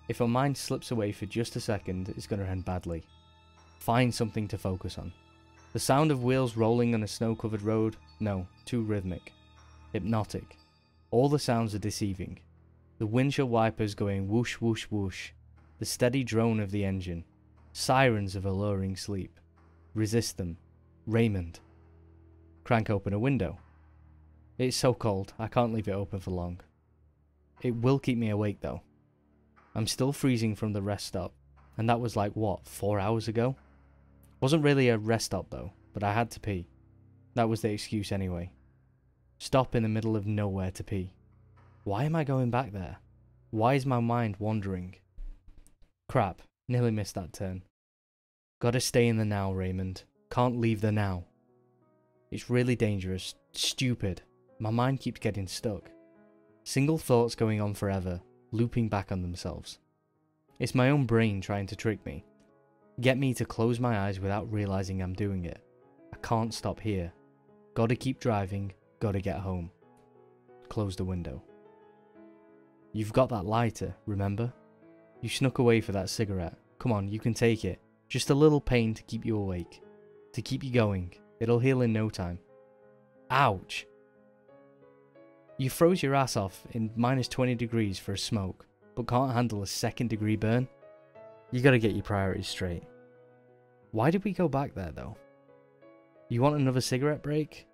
If a mind slips away for just a second, it's going to end badly. Find something to focus on. The sound of wheels rolling on a snow-covered road? No, too rhythmic. Hypnotic. All the sounds are deceiving. The windshield wipers going whoosh whoosh whoosh. The steady drone of the engine. Sirens of alluring sleep. Resist them. Raymond. Crank open a window. It's so cold, I can't leave it open for long. It will keep me awake though. I'm still freezing from the rest stop, and that was like what, 4 hours ago? Wasn't really a rest stop though, but I had to pee. That was the excuse anyway. Stop in the middle of nowhere to pee. Why am I going back there? Why is my mind wandering? Crap, nearly missed that turn. Gotta stay in the now, Raymond. Can't leave the now. It's really dangerous. Stupid. My mind keeps getting stuck. Single thoughts going on forever, looping back on themselves. It's my own brain trying to trick me. Get me to close my eyes without realizing I'm doing it. I can't stop here. Gotta keep driving, gotta get home. Close the window. You've got that lighter, remember? You snuck away for that cigarette. Come on, you can take it. Just a little pain to keep you awake. To keep you going. It'll heal in no time. Ouch! You froze your ass off in minus 20 degrees for a smoke, but can't handle a 2nd degree burn? You gotta get your priorities straight. Why did we go back there though? You want another cigarette break?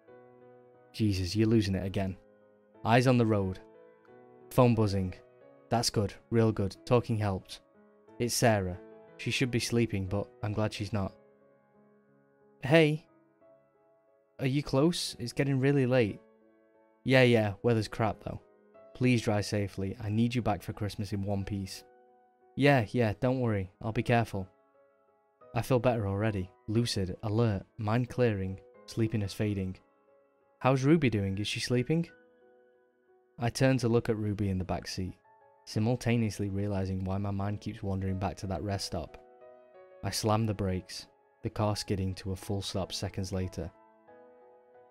Jesus, you're losing it again. Eyes on the road. Phone buzzing. That's good, real good. Talking helped. It's Sarah. She should be sleeping, but I'm glad she's not. Hey. Are you close? It's getting really late. Yeah, weather's crap though. Please drive safely. I need you back for Christmas in one piece. Yeah, don't worry. I'll be careful. I feel better already. Lucid, alert, mind clearing, sleepiness fading. How's Ruby doing? Is she sleeping? I turn to look at Ruby in the back seat, simultaneously realizing why my mind keeps wandering back to that rest stop. I slam the brakes, the car skidding to a full stop seconds later.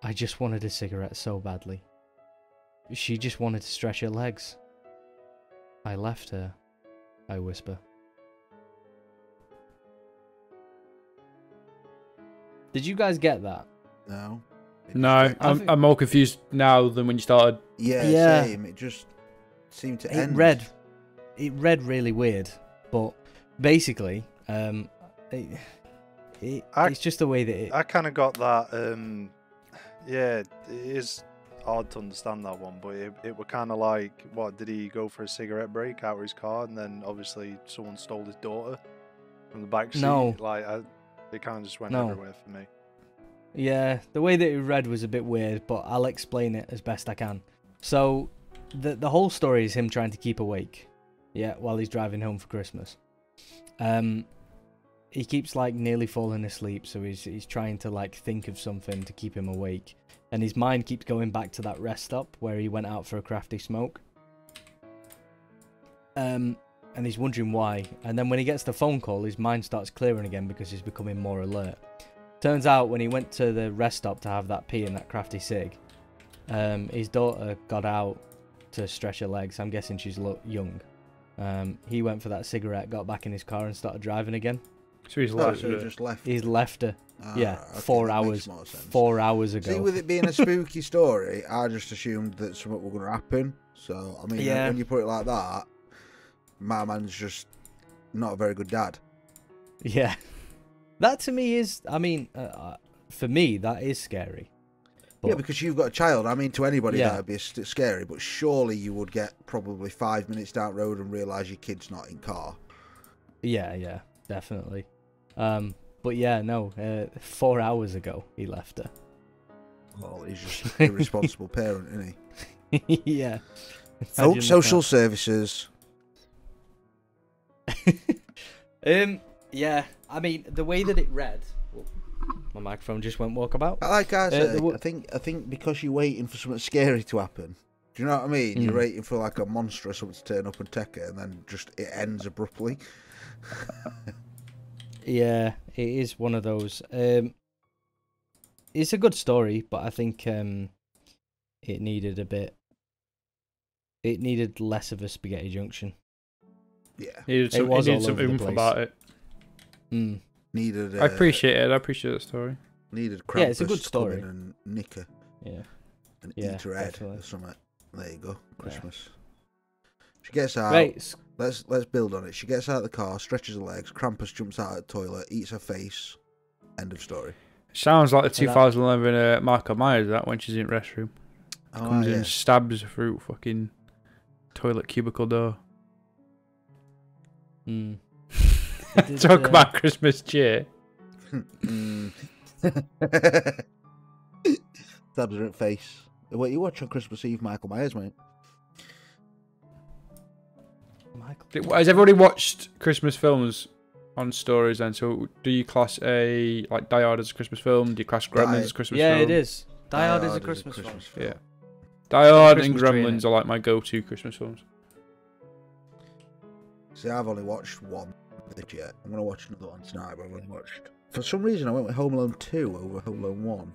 I just wanted a cigarette so badly. She just wanted to stretch her legs. I left her, I whisper. Did you guys get that? No. No, I'm more confused now than when you started. Yeah, same. It just seemed to end. It read really weird, but basically, it's just the way that it... I kind of got that. Yeah, it is hard to understand that one, but it were kind of like, what, did he go for a cigarette break out of his car, and then obviously someone stole his daughter from the back seat? No. Like, it kind of just went No. everywhere for me. Yeah, the way that it read was a bit weird, but I'll explain it as best I can. So, the whole story is him trying to keep awake, yeah, while he's driving home for Christmas. He keeps like nearly falling asleep, so he's trying to like think of something to keep him awake, and his mind keeps going back to that rest stop where he went out for a crafty smoke. And he's wondering why, and then when he gets the phone call, his mind starts clearing again because he's becoming more alert. Turns out when he went to the rest stop to have that pee and that crafty cig, his daughter got out to stretch her legs. I'm guessing she's young. He went for that cigarette, got back in his car and started driving again. So he's Oh, left. so he just left. He's left her. Yeah, Right, okay, 4 that hours. makes more sense. 4 hours ago. See, with it being a spooky story, I just assumed that something was going to happen. So, I mean, Yeah. when you put it like that, my man's just not a very good dad. Yeah. That to me is, I mean, for me, that is scary. Yeah, But- because you've got a child. I mean, to anybody Yeah. that would be scary, but surely you would get probably 5 minutes down the road and realise your kid's not in car. Yeah, definitely. But yeah, no, 4 hours ago he left her. Well, he's just an irresponsible parent, isn't he? Yeah. Oh, social services. Yeah, I mean, the way that it read... Oh, my microphone just went walkabout. Like I said, the I think because you're waiting for something scary to happen. Do you know what I mean? You're waiting for like a monster or something to turn up and take it, and then just it ends abruptly. Yeah, it is one of those. It's a good story, but I think it needed a bit... It needed less of a spaghetti junction. Yeah, He It was needed all some over the oomph place. about it. needed. I appreciate it. I appreciate the story. Needed Krampus Yeah, it's a good to come story. in and nick her Yeah. and Yeah, eat her head definitely. or something. There you go, Christmas. She gets out. Right. Let's build on it. She gets out of the car, stretches her legs. Krampus jumps out of the toilet, eats her face. End of story. Sounds like the And that- 2011 Michael Myers, that, when she's in the restroom. Oh, Comes in yeah. and stabs her through fucking toilet cubicle door. Mm. Did, Talk about Christmas cheer. Mm. Stabs her in the face. What you watch on Christmas Eve, Michael Myers, mate? Michael. Has everybody watched Christmas films on stories then? So do you class Die Hard as a Christmas film? Do you class Gremlins as a Christmas Yeah, film? it is. Die Hard is a Hard Christmas film. Yeah. Die Hard and Christmas tree in Gremlins it. are like my go-to Christmas films. See, I've only watched one this year. I'm going to watch another one tonight, but I've only watched... For some reason, I went with Home Alone 2 over Home Alone 1.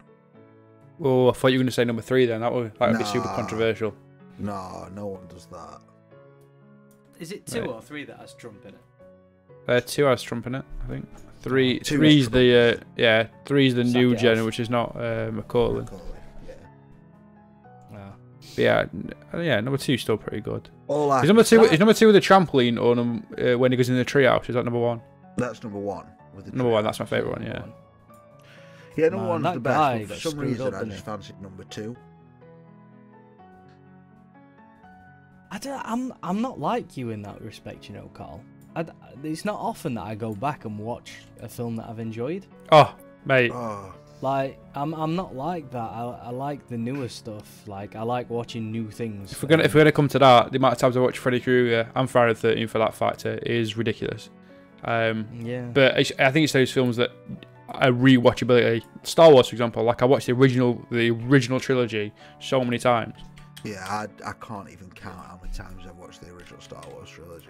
Oh, I thought you were going to say number 3 then. That would be super Nah. controversial. No, no one does that. Is it 2 Right. or 3 that has Trump in it? 2 has Trump in it, I think. 3, Two three's has the three's the Suck new it gen, off. which is not Macaulay. Macaulay, yeah. No. But yeah, number 2's still pretty good. All I Is number two? That- Is number 2 with the trampoline or when he goes in the treehouse? Is that number 1? That's number 1. With the Number 1. tree. That's my favourite one. Yeah. Yeah, number Man, 1's that the guy best, but got for some screwed reason up, I didn't just he? fancied number 2. I'm not like you in that respect, you know, Carl. It's not often that I go back and watch a film that I've enjoyed. Oh, mate. Oh, Like, I'm not like that. I like the newer stuff. Like, I like watching new things. If we're gonna come to that, the amount of times I watch Freddy Krueger and Friday the 13th for that factor is ridiculous. Yeah. But I think it's those films that rewatchability. Star Wars, for example, like I watched the original trilogy so many times. yeah, I can't even count how many times I've watched the original Star Wars trilogy.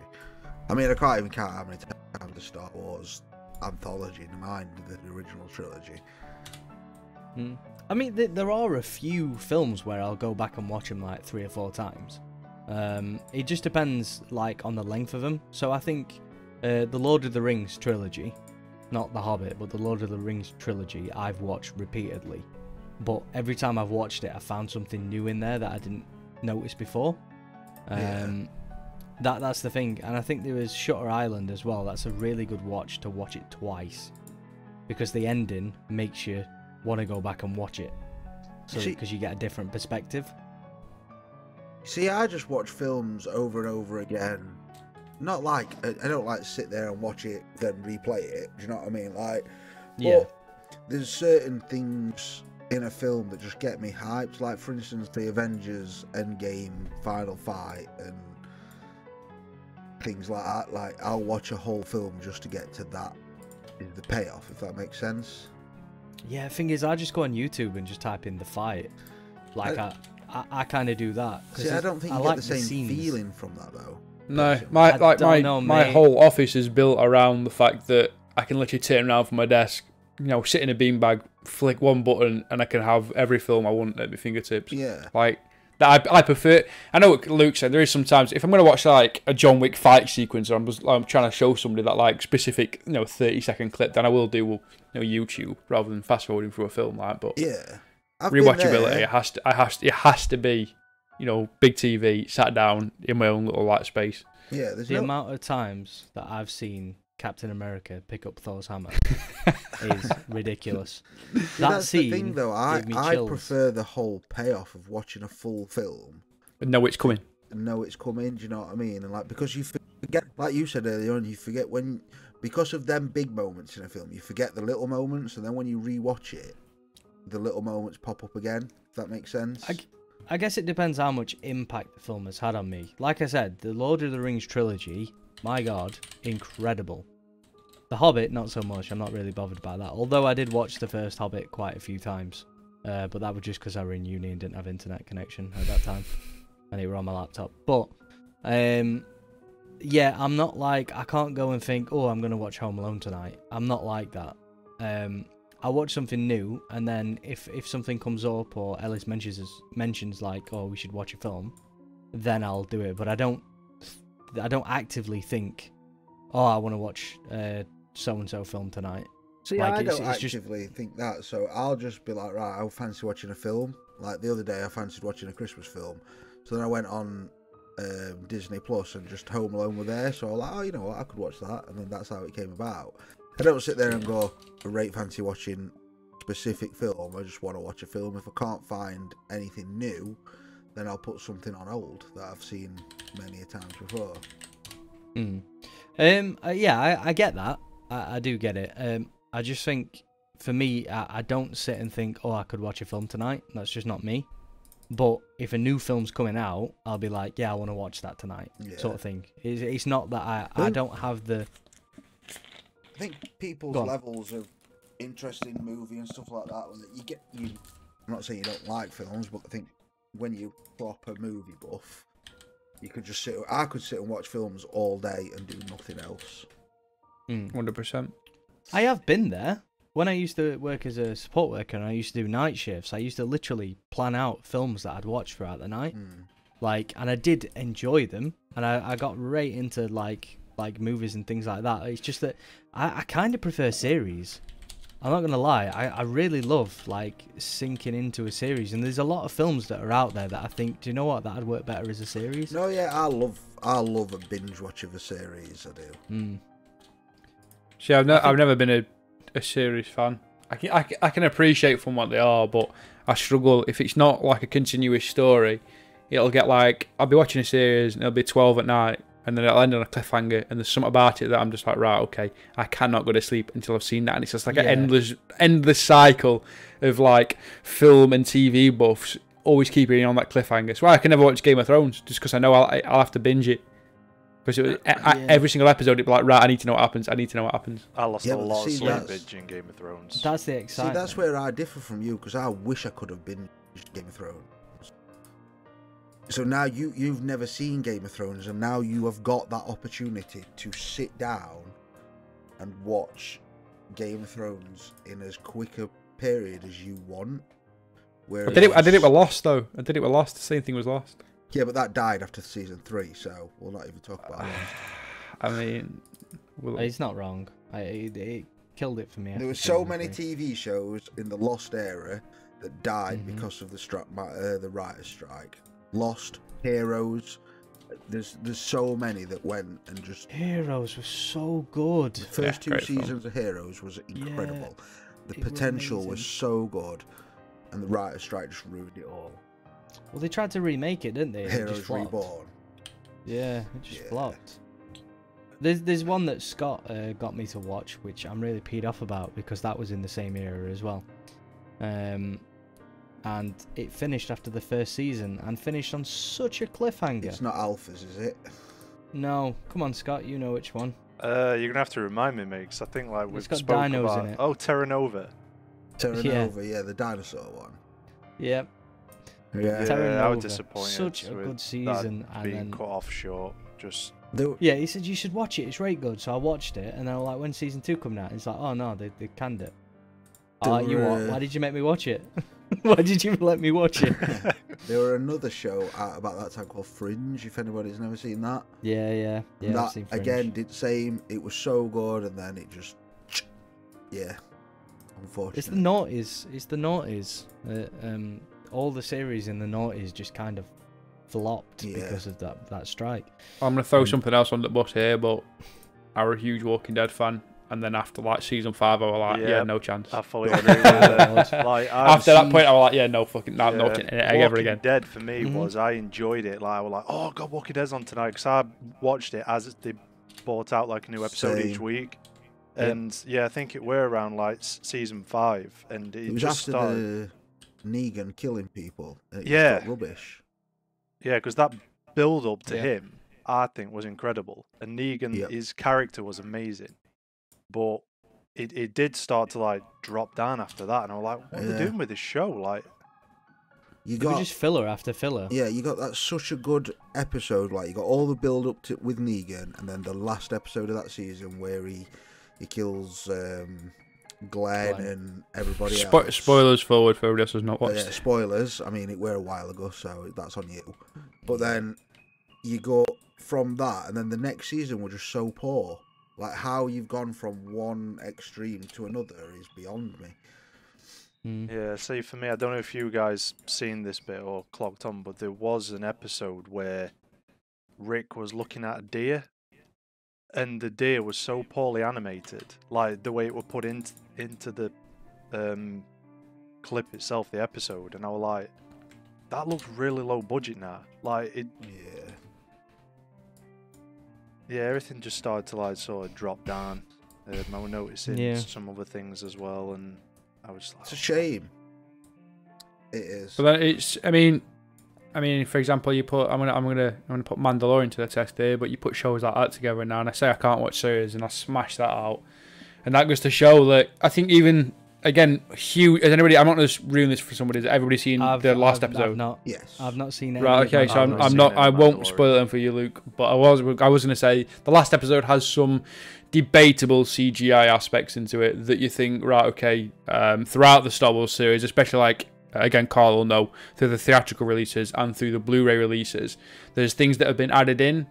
I mean, I can't even count how many times the Star Wars anthology in mind, the original trilogy. I mean, there are a few films where I'll go back and watch them like 3 or 4 times. It just depends, like, on the length of them. So I think the Lord of the Rings trilogy, not The Hobbit, but the Lord of the Rings trilogy, I've watched repeatedly. But every time I've watched it, I found something new in there that I didn't notice before. That's the thing. And I think there was Shutter Island as well. That's a really good watch to watch it twice, because the ending makes you want to go back and watch it. so because you get a different perspective. See, I just watch films over and over again. Not like I don't like sit there and watch it then replay it. Do you know what I mean? Like, Yeah. There's certain things in a film that just get me hyped. Like, for instance, the Avengers Endgame final fight and things like that. Like, I'll watch a whole film just to get to that, the payoff, if that makes sense. Yeah, the thing is, I just go on YouTube and just type in the fight. Like, I kind of do that. See, I don't think you get the same feeling from that, though. No, know, my whole office is built around the fact that I can literally turn around from my desk, you know, sit in a beanbag, flick one button, and I can have every film I want at my fingertips. Yeah. Like, that I prefer. I know what Luke said. There is sometimes if I'm going to watch like a John Wick fight sequence, or I'm trying to show somebody that like specific 30-second clip, then I will do YouTube rather than fast forwarding through a film like. But yeah, rewatchability it has to be, big TV, sat down in my own little light space. Yeah, the amount of times that I've seen Captain America pick up Thor's hammer is ridiculous. That's the thing, though. I prefer the whole payoff of watching a full film and know it's coming. Do you know what I mean? And like, because you forget, like you said earlier on, you forget because of them big moments in a film, you forget the little moments, and then when you rewatch it, the little moments pop up again. If that makes sense. I guess it depends how much impact the film has had on me. Like I said, the Lord of the Rings trilogy, my God, incredible. The Hobbit, not so much. I'm not really bothered by that. Although I did watch the first Hobbit quite a few times. But that was just because I were in uni and didn't have internet connection at that time. And it were on my laptop. But, yeah, I'm not like, I can't go and think, oh, I'm going to watch Home Alone tonight. I'm not like that. I watch something new, and then if something comes up or Ellis mentions like, oh, we should watch a film, then I'll do it. But I don't actively think, oh, I want to watch so and so film tonight. See, like, I don't actively think that, so I'll just be like, right, I fancy watching a film. Like the other day, I fancied watching a Christmas film, so then I went on Disney Plus and just Home Alone were there. So I was like, oh, you know what, I could watch that, and then that's how it came about. I don't sit there and go, I rate fancy watching a specific film. I just want to watch a film. If I can't find anything new, then I'll put something on old that I've seen many a times before. Yeah, I get that. I do get it. I just think, for me, I don't sit and think, oh, I could watch a film tonight. That's just not me. But if a new film's coming out, I'll be like, yeah, I want to watch that tonight, sort of thing. It's not that I don't have the... I think people's levels of interest in movie and stuff like that, I'm not saying you don't like films, but I think when you proper movie buff, I could sit and watch films all day and do nothing else. 100%. I have been there. When I used to work as a support worker and I used to do night shifts, I used to literally plan out films that I'd watch throughout the night. And I did enjoy them, and I got right into like movies and things like that. It's just that I kind of prefer series. I'm not gonna lie, I really love like sinking into a series, and there's a lot of films that are out there that I think, do you know what, that'd work better as a series. No, yeah, I love a binge watch of a series. I do. See, I've never been a series fan. I can appreciate from what they are, but I struggle if it's not like a continuous story. It'll get like, I'll be watching a series and it'll be 12 at night, and then it'll end on a cliffhanger, and there's something about it that I'm just like, right, okay, I cannot go to sleep until I've seen that. And it's just like an endless cycle of like film and TV buffs always keeping on that cliffhanger. So I can never watch Game of Thrones just because I know I'll have to binge it. Because every single episode it'd be like, right, I need to know what happens. I lost a lot of sleep binging Game of Thrones. That's the excitement. See, that's where I differ from you, because I wish I could have binged Game of Thrones. So now you've never seen Game of Thrones, and now you have got that opportunity to sit down and watch Game of Thrones in as quick a period as you want. Whereas... I did it with Lost, though. The same thing was Lost. Yeah, but that died after season 3, so we'll not even talk about it. I mean... It's not wrong. It killed it for me. There were so many TV shows in the Lost era that died because of the writer's strike. Lost, Heroes, there's so many that went and just... Heroes was so good. The first 2 seasons of Heroes was incredible. The potential was so good. and the writer's strike just ruined it all. Well, they tried to remake it, didn't they? It just Heroes flopped. Reborn. Yeah, it just Yeah. flopped. There's one that Scott got me to watch, which I'm really peed off about because that was in the same era as well. And it finished after the first season and finished on such a cliffhanger. It's not Alphas, is it? No, come on, Scott, you know which one. You're gonna have to remind me, mate, because I think like we've got spoke dinos about. in it. Oh, Terra Nova. Terra Yeah. Nova, yeah, the dinosaur one. Yep. Yeah. Terra I was Nova. disappointed. Such a with good season, that and being then cut off short. Just They were- yeah, he said you should watch it. It's right good. So I watched it, and then like when season 2 coming out, it's like, oh no, they canned it. They Oh, you were, what? Why did you make me watch it? Why did you let me watch it? There were another show out about that time called Fringe, if anybody's never seen that. Yeah. I've That, seen Fringe. again, did the same. It was so good, and then it just... Yeah. Unfortunately. It's the noughties. It's the noughties. All the series in the noughties just kind of flopped Yeah. because of that strike. I'm gonna throw something else on the bus here, but I was a huge Walking Dead fan, and then after like season 5, I was like, yeah, Yeah. no chance. I fully agree with that. Like, After that point, I was like, yeah, no fucking, no, Yeah. not in it ever Walking again. Dead for me Mhm. was I enjoyed it. Like I was like, oh god, Walking Dead's on tonight because I watched it as they brought out like a new episode each Same. week. Yep. And yeah, I think it were around like season 5, and it It was just after started. the Negan killing people. And it Yeah. just got rubbish. Yeah, because that build up to Yeah. him, I think, was incredible. And Negan, Yep. his character was amazing, but it did start to like drop down after that, and I was like, what are they Yeah. doing with this show? Like, You It was got... just filler after filler. Yeah, you got that such a good episode. Like you got all the build up to with Negan, and then the last episode of that season where he kills Glenn and everybody else. Spoilers forward for everybody else who's not Oh, watched yeah, it. spoilers. I mean, it were a while ago, so that's on you. But then you go from that, and then the next season was just so poor. Like how you've gone from one extreme to another is beyond me. Mm. yeah, see, for me, I don't know if you guys seen this bit or clocked on, but there was an episode where Rick was looking at a deer, and the deer was so poorly animated, like the way it was put into the clip itself, the episode, and I was like, that looks really low budget now. Like it, yeah, everything just started to like sort of drop down. I was noticing Yeah. some other things as well, and I was like, It's a shame. It is. But then it's, I mean, for example, you put, I'm gonna put Mandalorian to the test here, but you put shows like that together now, and I say I can't watch series, and I smash that out, and that goes to show that I think even again, huge. Has anybody? I'm not going to ruin this for somebody. Has everybody seen the last episode? Yes. I've not seen it. Right. Okay. So I'm not. I won't spoil them for you, Luke. But I was going to say the last episode has some debatable CGI aspects into it that you think, right? Okay. Throughout the Star Wars series, especially like again, Karl will know through the theatrical releases and through the Blu-ray releases, there's things that have been added in,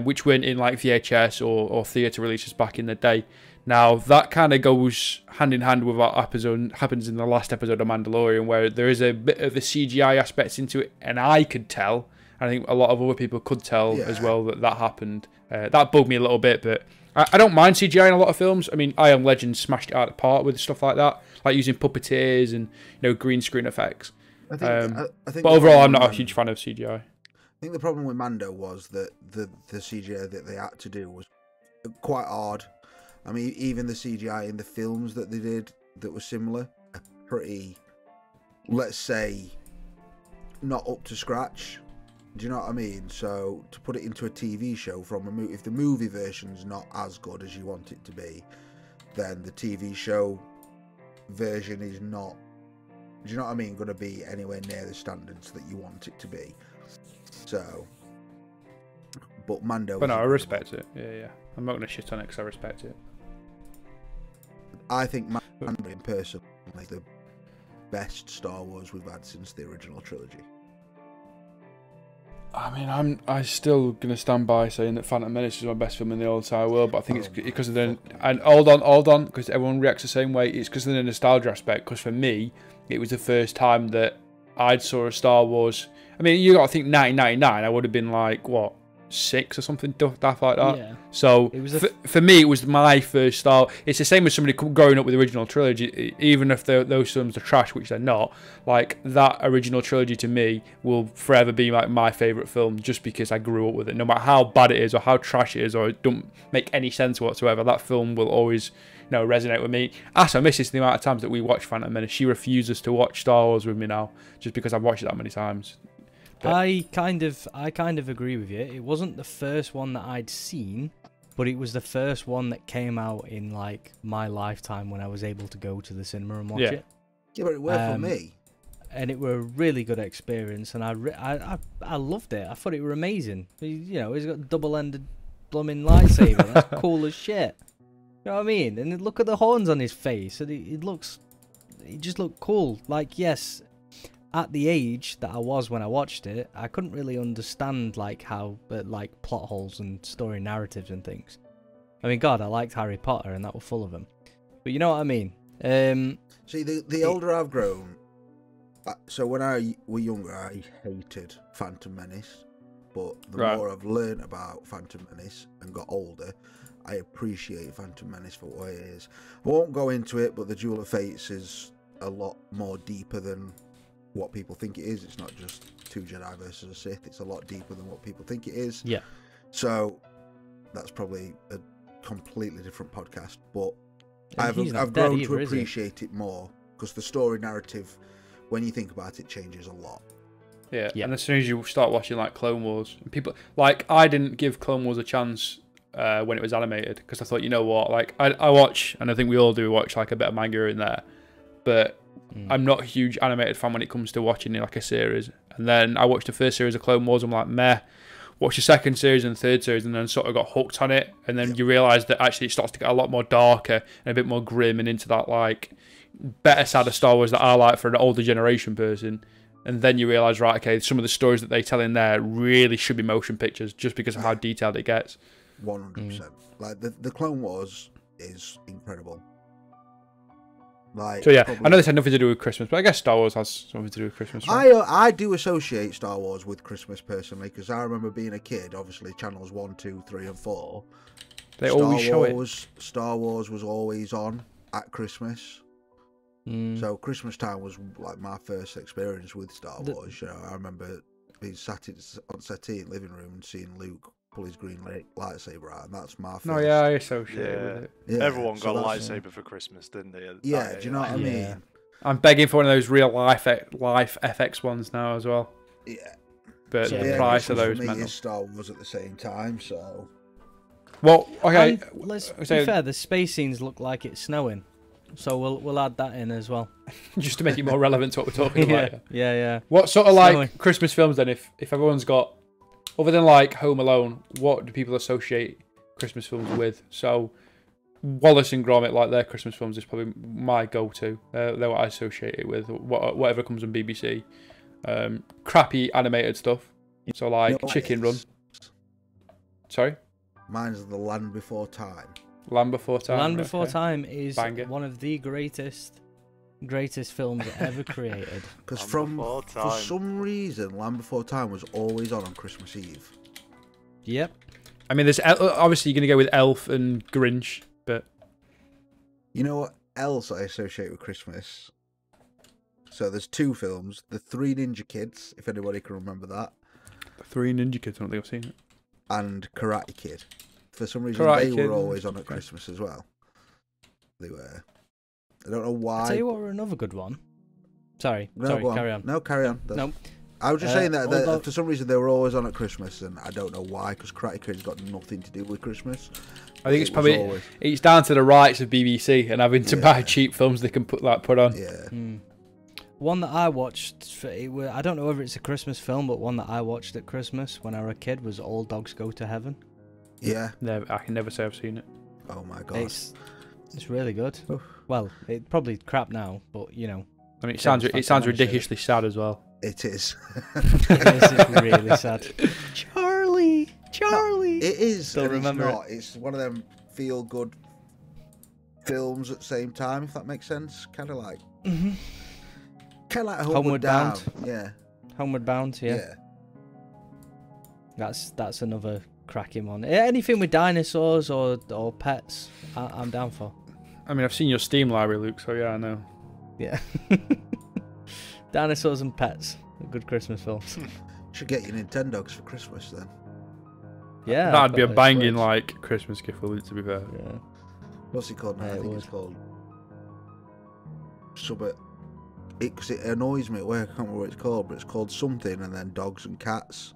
which weren't in like VHS or theatre releases back in the day. Now, that kind of goes hand in hand with what happens in the last episode of Mandalorian, where there is a bit of a CGI aspect into it, and I could tell, and I think a lot of other people could tell as well that happened. That bugged me a little bit, but I don't mind CGI in a lot of films. I mean, I Am Legend smashed it out of the park with stuff like that, like using puppeteers and green screen effects. I think but overall, I'm not a huge fan of CGI. I think the problem with Mando was that the CGI that they had to do was quite hard. I mean, even the CGI in the films that they did that were similar are pretty, let's say, not up to scratch. Do you know what I mean? So to put it into a TV show from a movie, if the movie version's not as good as you want it to be, then the TV show version is not, do you know what I mean, going to be anywhere near the standards that you want it to be. So, but Mando... But no, I respect it. Yeah. I'm not going to shit on it because I respect it. I think Mando, in person, is the best Star Wars we've had since the original trilogy. I mean, I'm still gonna stand by saying that Phantom Menace is my best film in the whole entire world, but I think it's because of the hold on, because everyone reacts the same way. It's because of the nostalgia aspect. Because for me, it was the first time that I'd saw a Star Wars. I mean, you got to think 1999. I would have been like what 6 or something daft like that. Yeah. So It was for me, it was my first Star. It's the same as somebody growing up with the original trilogy. Even if those films are trash, which they're not, like that original trilogy to me will forever be like my favourite film, just because I grew up with it. No matter how bad it is or how trash it is or it don't make any sense whatsoever, that film will always, resonate with me. Asa misses the amount of times that we watch Phantom Menace. She refuses to watch Star Wars with me now, just because I've watched it that many times. But I kind of agree with you. It wasn't the first one that I'd seen, but it was the first one that came out in like my lifetime when I was able to go to the cinema and watch it. Yeah, but it worked for me. And it were a really good experience, and I loved it. I thought it were amazing. He's got a double-ended blooming lightsaber. That's cool as shit. You know what I mean? And look at the horns on his face. And it just looked cool. Like, yes, at the age that I was when I watched it, I couldn't really understand like how plot holes and story narratives and things. I mean, God, I liked Harry Potter, and that was full of them. But you know what I mean? See, the older I've grown, so when I was younger, I hated Phantom Menace. But the more I've learned about Phantom Menace and got older, I appreciate Phantom Menace for what it is. I won't go into it, but the Duel of Fates is a lot more deeper than what people think it is. It's not just two Jedi versus a Sith. It's a lot deeper than what people think it is. Yeah. So that's probably a completely different podcast. But And I've grown to appreciate it more, because the story narrative, when you think about it, changes a lot. Yeah, and as soon as you start watching like Clone Wars, and people like I didn't give Clone Wars a chance when it was animated, because I thought, you know what, like I watch, and I think we all do watch like a bit of manga in there, but I'm not a huge animated fan when it comes to watching like a series. And then I watched the first series of Clone Wars, I'm like, meh. Watched the second series and third series, and then sort of got hooked on it. And then you realise that actually it starts to get a lot more darker and a bit more grim, and into that like better side of Star Wars that I like for an older generation person. And then you realise, right, okay, some of the stories that they tell in there really should be motion pictures, just because of how detailed it gets. 100%. Like the Clone Wars is incredible. Like, so yeah, I know this had nothing to do with Christmas, but I guess Star Wars has something to do with Christmas. Right? I do associate Star Wars with Christmas personally, because I remember being a kid. Obviously, channels 1, 2, 3, and 4. They always show it. Star Wars was always on at Christmas. So Christmas time was like my first experience with Star Wars. I remember being sat on settee in the living room and seeing Luke pull his green lightsaber out, and that's my first. No, yeah, I associate it with it. Yeah, everyone got a lightsaber for Christmas, didn't they? Yeah, do you know what I mean? I'm begging for one of those real life FX ones now as well. Yeah. But the price of those is Star Wars at the same time, so. Well, okay. And let's be fair, the space scenes look like it's snowing. So we'll add that in as well. Just to make it more relevant to what we're talking about. Yeah. What sort of like Christmas films then, if everyone's got, other than like Home Alone, what do people associate Christmas films with? So Wallace and Gromit, like their Christmas films, is probably my go-to. They're what I associate it with. Whatever comes on BBC. Crappy animated stuff. So like Chicken Run. Sorry? Mine's The Land Before Time. Land Before Time. Land Before Time is Banger. one of the greatest films ever created. Because for some reason, Land Before Time was always on Christmas Eve. Yep. I mean, there's obviously you're gonna go with Elf and Grinch, but you know what else I associate with Christmas? So there's two films: The Three Ninja Kids, if anybody can remember that. The Three Ninja Kids. I don't think I've seen it. And Karate Kid. For some reason, they were always on at Christmas as well. They were. I don't know why. I'll tell you what, were another good one. Sorry, carry on. No, carry on. No. I was just saying that for some reason they were always on at Christmas, and I don't know why, because Karate Kid's got nothing to do with Christmas. I think it's down to the rights of BBC and having to buy cheap films they can put on. Yeah. One that I watched, I don't know whether it's a Christmas film, but one that I watched at Christmas when I was a kid was All Dogs Go to Heaven. Yeah. I can never say I've seen it. Oh my god. It's really good. Oof. Well, it's probably crap now, but you know. I mean, it sounds ridiculously sad as well. It is. It's really sad. Charlie. No, it is. Don't remember it. It's one of them feel-good films at the same time, if that makes sense. Kind of like Homeward Bound. Yeah. Homeward Bound. Yeah. That's another cracking one. Anything with dinosaurs or pets, I'm down for. I mean, I've seen your Steam library, Luke, so yeah, I know. Yeah. Dinosaurs and pets. Good Christmas films. Should get you Nintendogs for Christmas then. Yeah. That'd be a banging, Switch. like, Christmas gift for Luke, to be fair. Yeah. What's it called now? Yeah, I it think would. it's called because it annoys me at work. I can't remember what it's called, but it's called something, and then dogs and cats.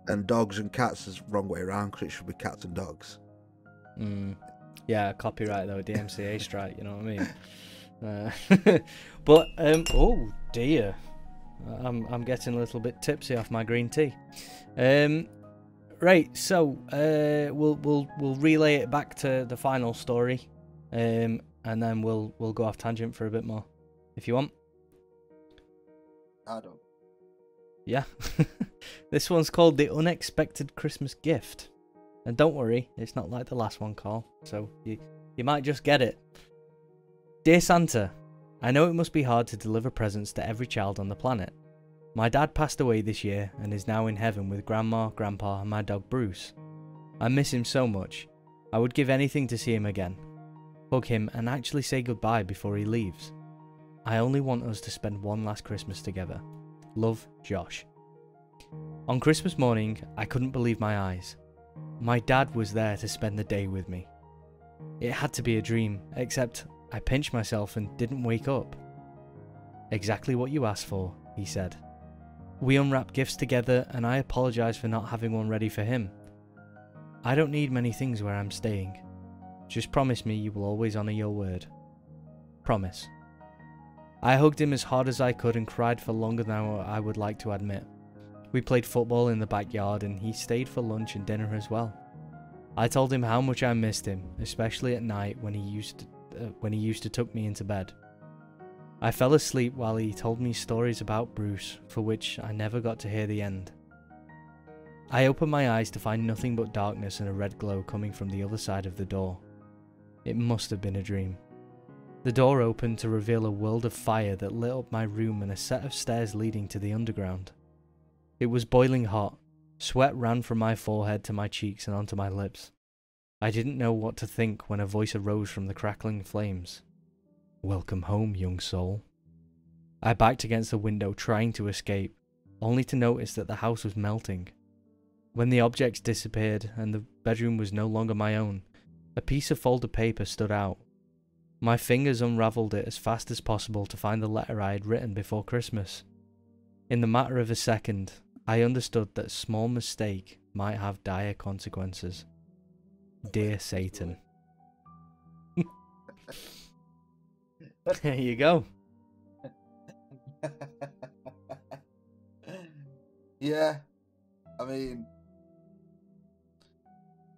And dogs and cats is the wrong way around because it should be cats and dogs. Yeah, copyright though, DMCA strike. You know what I mean? But oh dear, I'm getting a little bit tipsy off my green tea. Right, so we'll relay it back to the final story, and then we'll go off tangent for a bit more, if you want. I don't. Yeah. This one's called The Unexpected Christmas Gift. And don't worry, it's not like the last one, Carl. So you might just get it. Dear Santa, I know it must be hard to deliver presents to every child on the planet. My dad passed away this year and is now in heaven with Grandma, Grandpa and my dog Bruce. I miss him so much. I would give anything to see him again. Hug him and actually say goodbye before he leaves. I only want us to spend one last Christmas together. Love, Josh. On Christmas morning, I couldn't believe my eyes. My dad was there to spend the day with me. It had to be a dream, except I pinched myself and didn't wake up. Exactly what you asked for, he said. We unwrapped gifts together and I apologised for not having one ready for him. I don't need many things where I'm staying. Just promise me you will always honour your word. Promise. I hugged him as hard as I could and cried for longer than I would like to admit. We played football in the backyard and he stayed for lunch and dinner as well. I told him how much I missed him, especially at night when he used to tuck me into bed. I fell asleep while he told me stories about Bruce, for which I never got to hear the end. I opened my eyes to find nothing but darkness and a red glow coming from the other side of the door. It must have been a dream. The door opened to reveal a world of fire that lit up my room and a set of stairs leading to the underground. It was boiling hot. Sweat ran from my forehead to my cheeks and onto my lips. I didn't know what to think when a voice arose from the crackling flames. Welcome home, young soul. I backed against the window trying to escape, only to notice that the house was melting. When the objects disappeared and the bedroom was no longer my own, a piece of folded paper stood out. My fingers unravelled it as fast as possible to find the letter I had written before Christmas. In the matter of a second, I understood that a small mistake might have dire consequences. Dear Satan. There you go. Yeah, I mean,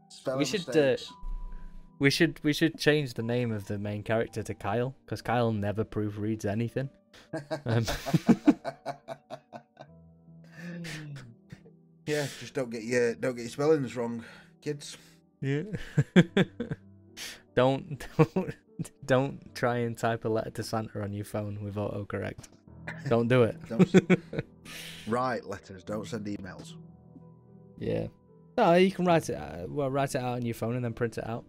spelling We should, mistakes. We should change the name of the main character to Kyle, because Kyle never proofreads anything. Yeah, just don't get your spellings wrong, kids. Yeah. Don't try and type a letter to Santa on your phone with autocorrect. Don't do it. Don't write letters. Don't send emails. Yeah. No, you can write it. Write it out on your phone and then print it out.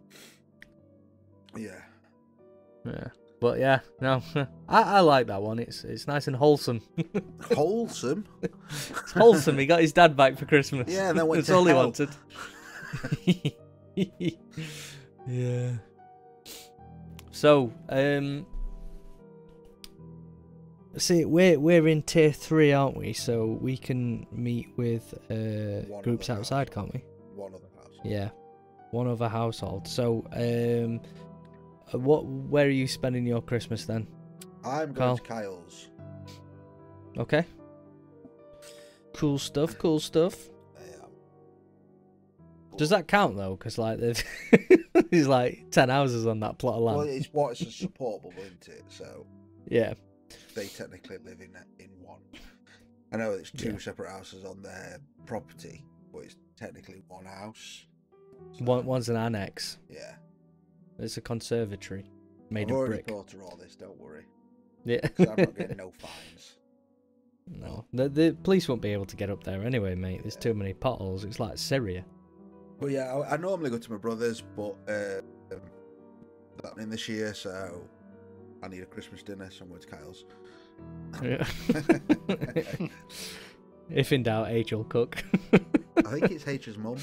Yeah. Yeah. But yeah, no, I like that one. It's nice and wholesome. Wholesome. It's wholesome. He got his dad back for Christmas. Yeah, and then went That's to all hell. he wanted. Yeah. So, see, we're in tier 3, aren't we? So we can meet with One groups other outside, household. can't we? One other house. Yeah, one other household. So, where are you spending your Christmas then? I'm Carl? going to Kyle's. Okay. Cool stuff. Cool stuff. Yeah. Does that count though? Because like there's like 10 houses on that plot of land. Well, it's a support bubble, isn't it? So Yeah. they technically live in one. I know it's two Yeah. separate houses on their property, but it's technically one house. So, One's an annex. Yeah. It's a conservatory made I've of already brick. thought of all this. Don't worry. Yeah. 'Cause I'm not getting no fines. No, the police won't be able to get up there anyway, mate. There's too many potholes. It's like Syria. But yeah, I normally go to my brother's, but happening this year, so I need a Christmas dinner, so I'm going to Karls. Yeah. If in doubt, H will cook. I think it's H's mum.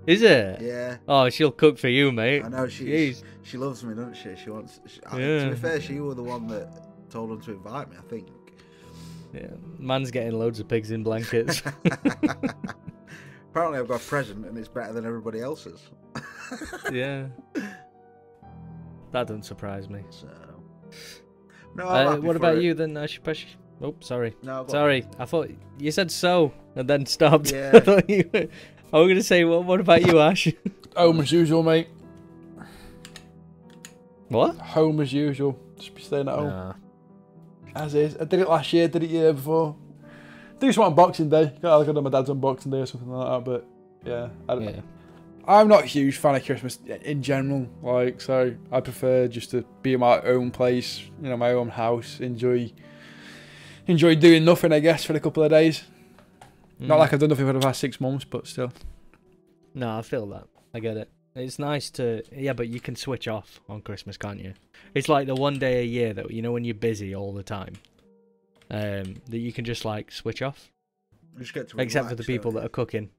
Is it? Yeah. Oh, she'll cook for you, mate. I know, she loves me, doesn't she? To be fair, she was the one that told them to invite me, I think. Yeah, man's getting loads of pigs in blankets. Apparently I've got a present and it's better than everybody else's. Yeah. That doesn't surprise me. So, no, I'm happy what for about it. you then, Ash? Oh, sorry. No, go Sorry, I thought you said so and then stopped. Yeah. I thought you were... I was going to say, what about you, Ash? Home as usual, mate. What? Home as usual. Just be staying at home. Nah. As is. I did it last year, did it year before. I think it's on Boxing Day. I got on my dad's on Boxing Day or something like that, but yeah. I'm not a huge fan of Christmas in general, like, so I prefer just to be in my own place, you know, my own house, enjoy doing nothing, I guess, for a couple of days. Not like I've done nothing for the past 6 months, but still. No, I feel that. I get it. It's nice to... Yeah, but you can switch off on Christmas, can't you? It's like the one day a year that, you know, when you're busy all the time, that you can just, like, switch off. Just get to Except for relax, the people don't that are cooking.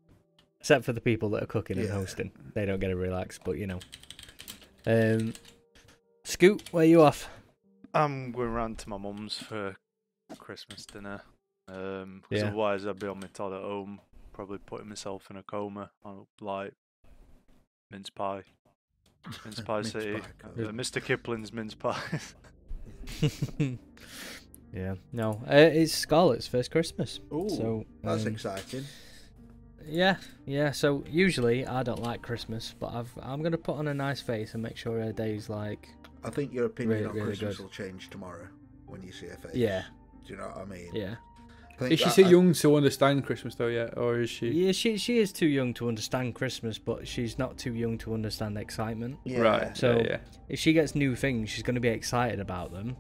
Except for the people that are cooking and Yeah. hosting. They don't get to relax, but, you know. Scoot, where you off? I'm going round to my mum's for Christmas dinner. Because otherwise I'd be on my toilet at home, probably putting myself in a coma on like mince pie. Mince pie Mince city. pie, Mr. Kipling's mince pie. Yeah, no. It's Scarlett's first Christmas. Ooh, so that's exciting. Yeah. So usually I don't like Christmas, but I'm gonna put on a nice face and make sure her day's like. I think your opinion Really, on really Christmas good. will change tomorrow when you see her face. Yeah. Do you know what I mean? Yeah. I think Is she that- still young to understand Christmas though yet, or is she? Yeah, she is too young to understand Christmas, but she's not too young to understand excitement. Yeah. Right. So yeah. if she gets new things, she's going to be excited about them.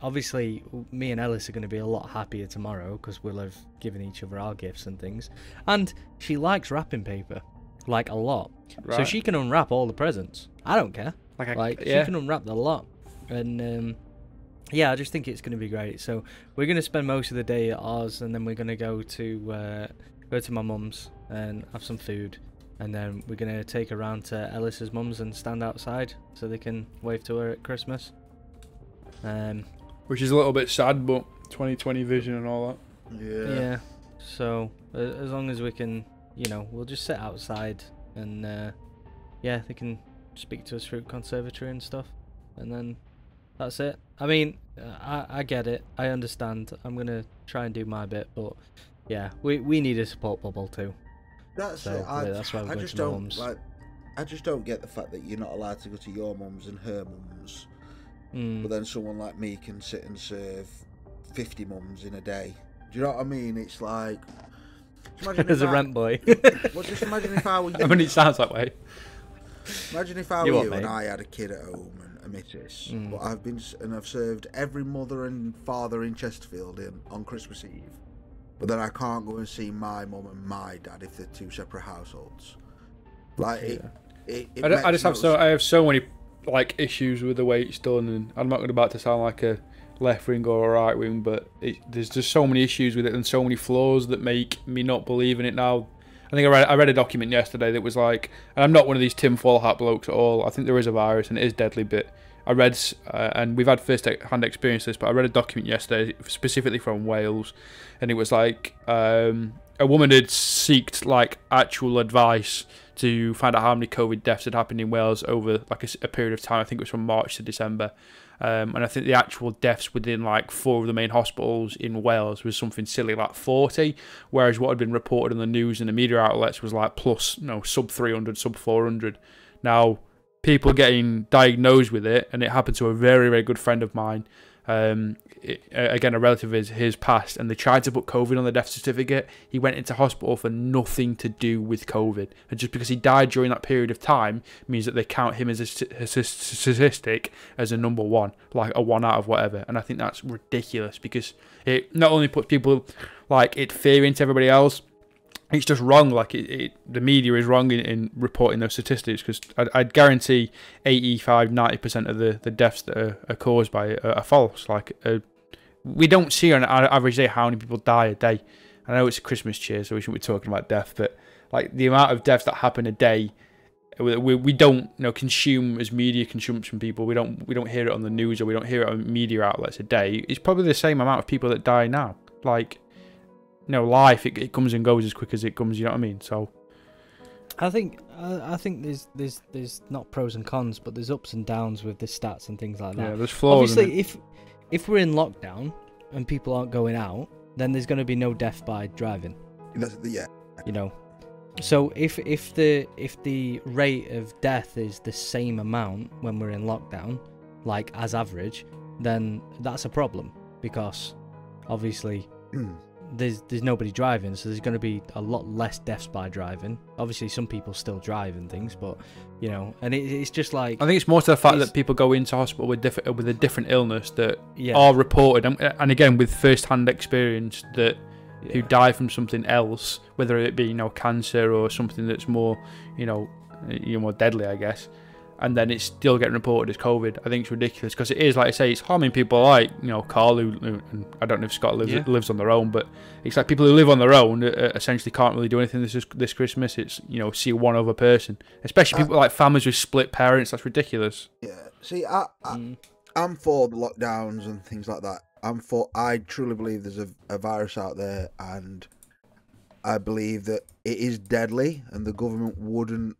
Obviously, me and Ellis are going to be a lot happier tomorrow because we'll have given each other our gifts and things. And she likes wrapping paper, like a lot. So Right. she can unwrap all the presents. I don't care. She yeah. can unwrap the lot. And yeah, I just think it's going to be great. So we're going to spend most of the day at ours, and then we're going to go to my mum's and have some food. And then we're going to take her round to Ellis's mum's and stand outside so they can wave to her at Christmas. Which is a little bit sad, but 2020 vision and all that. Yeah. So as long as we can, you know, we'll just sit outside and yeah, they can speak to us through conservatory and stuff, and then that's it. I mean, I get it. I understand. I'm gonna try and do my bit, but yeah, we need a support bubble too. That's So, it. yeah, that's why we're I going just to my don't mum's. like. I just don't get the fact that you're not allowed to go to your mum's and her mum's, but then someone like me can sit and serve 50 mums in a day. Do you know what I mean? It's like, imagine As if a rent boy. Well, just imagine if I were you. I mean, it sounds that way. Imagine if I You were what, you and mate? I had a kid at home and a missus, but I've served every mother and father in Chesterfield on Christmas Eve, but then I can't go and see my mum and my dad if they're two separate households. Like it I have so many like issues with the way it's done, and I'm not about to sound like a left wing or a right wing, but there's just so many issues with it and so many flaws that make me not believe in it now. I think I read a document yesterday that was like, and I'm not one of these tinfoil hat blokes at all. I think there is a virus and it is deadly, but I read, and we've had first-hand experience of this, but I read a document yesterday specifically from Wales, and it was like a woman had sought like actual advice to find out how many COVID deaths had happened in Wales over like a period of time. I think it was from March to December. And I think the actual deaths within like 4 of the main hospitals in Wales was something silly like 40, whereas what had been reported in the news and the media outlets was like plus, sub 300, sub 400. Now, people getting diagnosed with it, and it happened to a very, very good friend of mine. Again, a relative of his passed, and they tried to put COVID on the death certificate. He went into hospital for nothing to do with COVID, and just because he died during that period of time means that they count him as a statistic as a number one, like a 1 out of whatever. And I think that's ridiculous, because it not only puts people like it fear into everybody else, it's just wrong. Like the media is wrong in reporting those statistics, because I'd guarantee 85-90% of the deaths that are caused by are false. Like we don't see on an average day how many people die a day. I know it's a Christmas cheer, so we shouldn't be talking about death, but like the amount of deaths that happen a day, we don't consume as media consumption people. We don't hear it on the news, or we don't hear it on media outlets a day. It's probably the same amount of people that die now. Like, life it comes and goes as quick as it comes. You know what I mean? So, I think there's not pros and cons, but there's ups and downs with the stats and things like that. Yeah, there's flaws. Obviously, if we're in lockdown and people aren't going out, then there's going to be no death by driving. Yeah. So if the rate of death is the same amount when we're in lockdown, like as average, then that's a problem, because obviously there's nobody driving, so there's going to be a lot less deaths by driving. Obviously some people still drive and things, but and it's just like, I think it's more to the fact that people go into hospital with a different illness that are reported, and again with first-hand experience, that who die from something else, whether it be cancer or something that's more more deadly, I guess, and then it's still getting reported as COVID. I think it's ridiculous, because it is, like I say, it's harming people like Karl, who I don't know if Scott lives on their own, but it's like people who live on their own essentially can't really do anything this Christmas. It's see one other person, especially people like families with split parents. That's ridiculous. Yeah, see, I'm for the lockdowns and things like that. I truly believe there's a virus out there, and I believe that it is deadly, and the government wouldn't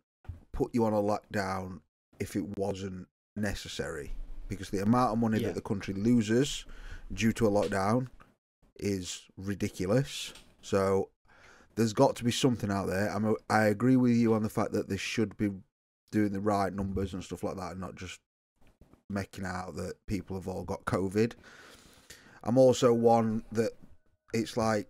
put you on a lockdown if it wasn't necessary, because the amount of money that the country loses due to a lockdown is ridiculous. So there's got to be something out there. I agree with you on the fact that they should be doing the right numbers and stuff like that, and not just making out that people have all got COVID. I'm also one that it's like,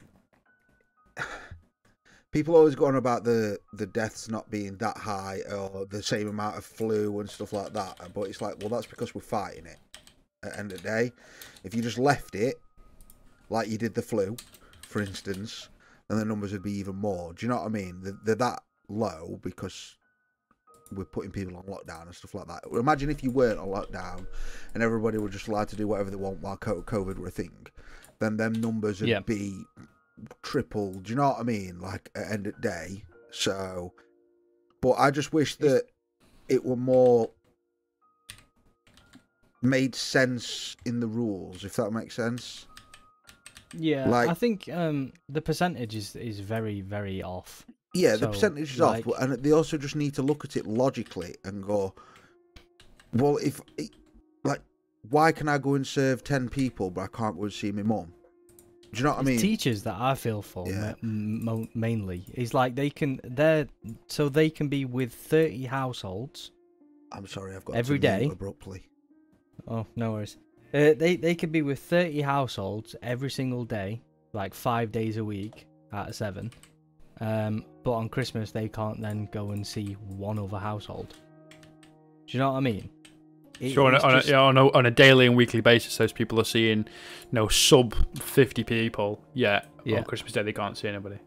people always go on about the deaths not being that high, or the same amount of flu and stuff like that. But it's like, well, that's because we're fighting it. At the end of the day, if you just left it like you did the flu, for instance, then the numbers would be even more. Do you know what I mean? They're that low because we're putting people on lockdown and stuff like that. Imagine if you weren't on lockdown and everybody were just allowed to do whatever they want while COVID were a thing. Then them numbers would be triple. Do you know what I mean? Like at the end of the day. So, but I just wish that it were more made sense in the rules, if that makes sense. Yeah, like, I think the percentage is very, very off. Yeah, the percentage is off, and they also just need to look at it logically and go, well, why can I go and serve 10 people, but I can't go and see my mum? Do you know what I mean? Teachers that I feel for mainly is like they can be with 30 households. I'm sorry, I've got every to day mute abruptly. Oh, no worries. They can be with 30 households every single day, like 5 days a week out of 7. But on Christmas they can't then go and see one other household. Do you know what I mean? Sure, on a daily and weekly basis, those people are seeing sub 50 people. Yeah. On Christmas Day they can't see anybody.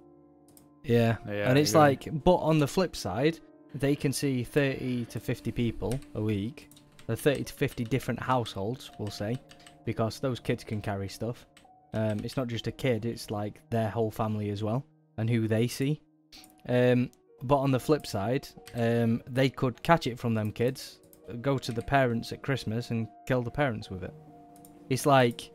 Yeah. And it's like, but on the flip side, they can see 30 to 50 people a week. 30 to 50 different households, we'll say, because those kids can carry stuff. It's not just a kid, it's like their whole family as well, and who they see. But on the flip side, they could catch it from them kids, go to the parents at Christmas and kill the parents with it. It's like,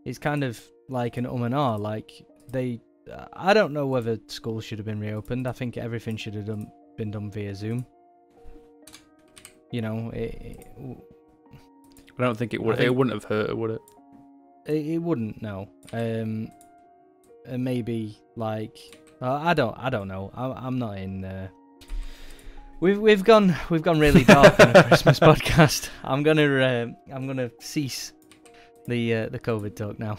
it's kind of like an and ah. Like, I don't know whether schools should have been reopened. I think everything should have been done via Zoom. I don't think it would. It wouldn't have hurt, would it? It wouldn't. No. And maybe like I don't know. I'm not in. We've gone really dark on a Christmas podcast. I'm gonna cease the COVID talk now.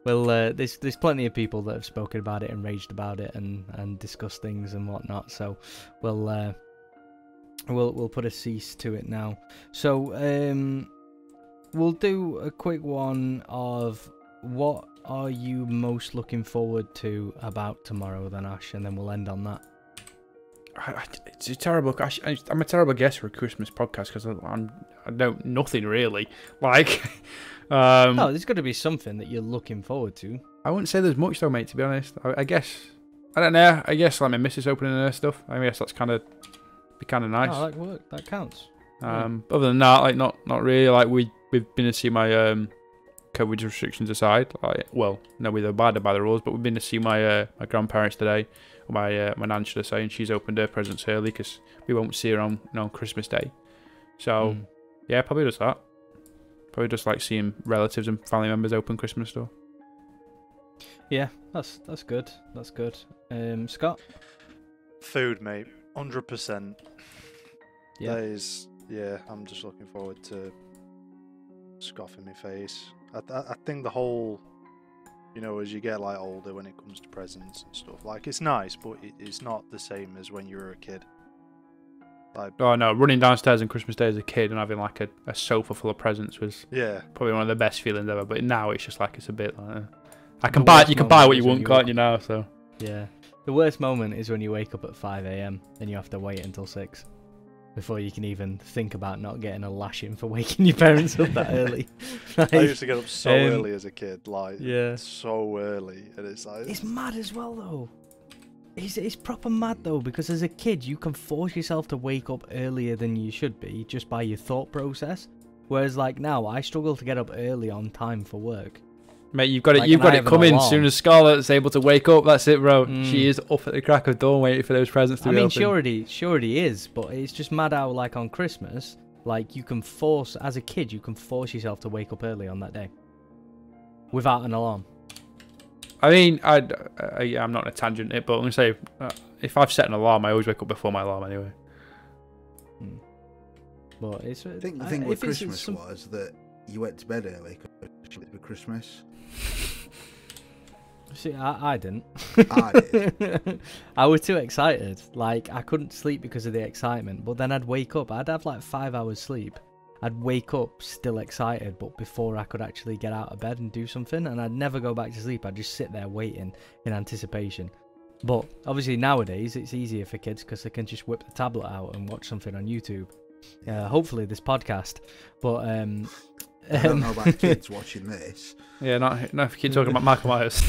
Well, there's plenty of people that have spoken about it and raged about it and discussed things and whatnot. So we'll put a cease to it now. So we'll do a quick one of what are you most looking forward to about tomorrow, then, Ash, and then we'll end on that. It's a terrible. I'm a terrible guest for a Christmas podcast because I know nothing really. Like, no, there's got to be something that you're looking forward to. I wouldn't say there's much though, mate. To be honest, I guess I don't know. I guess like my missus opening her stuff. I guess that's kind of nice. Oh, that work. That counts. Other than that, like not really. Like we've been to see my COVID restrictions aside. Like, well, no, we've abided by the rules, but we've been to see my grandparents today. My nan, should I say, and she's opened her presents early because we won't see her on Christmas Day. So yeah, probably just that. Probably just like seeing relatives and family members open Christmas stuff. Yeah, that's good. That's good. Scott? Food, mate. 100%. Yeah. That is, yeah, I'm just looking forward to scoff in my face. I think the whole, you know, as you get like older when it comes to presents and stuff, like it's nice, but it's not the same as when you were a kid. Like, oh no, running downstairs on Christmas Day as a kid and having like a sofa full of presents was probably one of the best feelings ever. But now it's just like it's a bit like you can buy what you want, can't you now? So yeah, the worst moment is when you wake up at 5 a.m. and you have to wait until 6 before you can even think about not getting a lashing for waking your parents up that early. I used to get up so early as a kid, like so early, and it's like it's mad as well though. It's proper mad though, because as a kid you can force yourself to wake up earlier than you should be just by your thought process, whereas like now I struggle to get up early on time for work. Mate, you've got it coming. As soon as Scarlett's able to wake up, that's it, bro. She is up at the crack of dawn waiting for those presents to be opened. Sure it is, but it's just mad how like on Christmas, like you can force, as a kid, you can force yourself to wake up early on that day without an alarm. I mean, I'm not on a tangent here, but I'm going to say, if I've set an alarm, I always wake up before my alarm anyway. But it's, I think the thing with Christmas was that you went to bed early because it was Christmas. See, I didn't. I did. I was too excited. Like, I couldn't sleep because of the excitement, but then I'd wake up. I'd have like 5 hours sleep. I'd wake up still excited, but before I could actually get out of bed and do something, and I'd never go back to sleep. I'd just sit there waiting in anticipation. But obviously nowadays it's easier for kids because they can just whip the tablet out and watch something on YouTube. Hopefully this podcast. But I don't know about kids watching this. Yeah, not if kids talking about Michael Myers.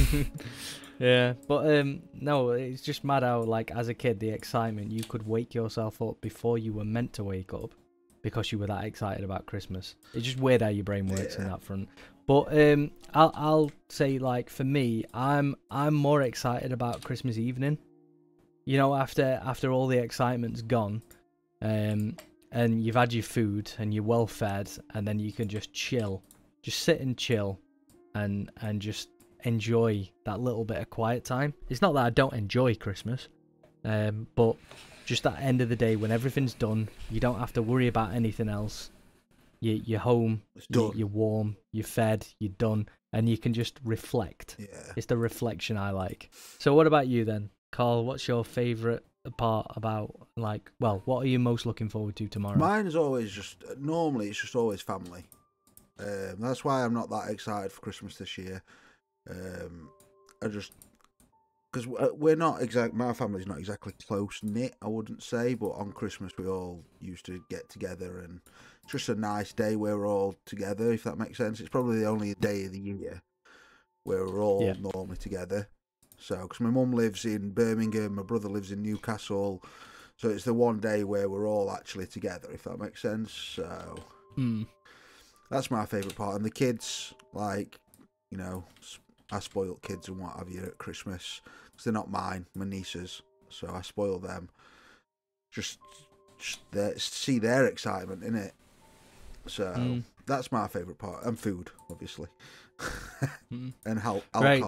Yeah, but no, it's just mad how like as a kid the excitement, you could wake yourself up before you were meant to wake up, because you were that excited about Christmas. It's just weird how your brain works in that front. But I'll say, like, for me, I'm more excited about Christmas evening. You know, after all the excitement's gone, and you've had your food and you're well fed, and then you can just chill, just sit and chill, and just enjoy that little bit of quiet time. It's not that I don't enjoy Christmas, but just at the end of the day, when everything's done, you don't have to worry about anything else. You're home, you're warm, you're fed, you're done, and you can just reflect. Yeah. It's the reflection I like. So what about you then, Carl? What's your favourite part about, like, well, what are you most looking forward to tomorrow? Mine is always just, normally it's just always family. That's why I'm not that excited for Christmas this year. Because we're not my family's not exactly close knit, I wouldn't say, but on Christmas we all used to get together, and it's just a nice day where we're all together, if that makes sense. It's probably the only day of the year where we're all normally together. So, because my mum lives in Birmingham, my brother lives in Newcastle, so it's the one day where we're all actually together, if that makes sense. So, that's my favourite part. And the kids, like, you know, I spoil kids and what have you at Christmas, because they're not mine, my nieces, so I spoil them. Just see their excitement in it. So that's my favourite part, and food, obviously, and alcohol. Right.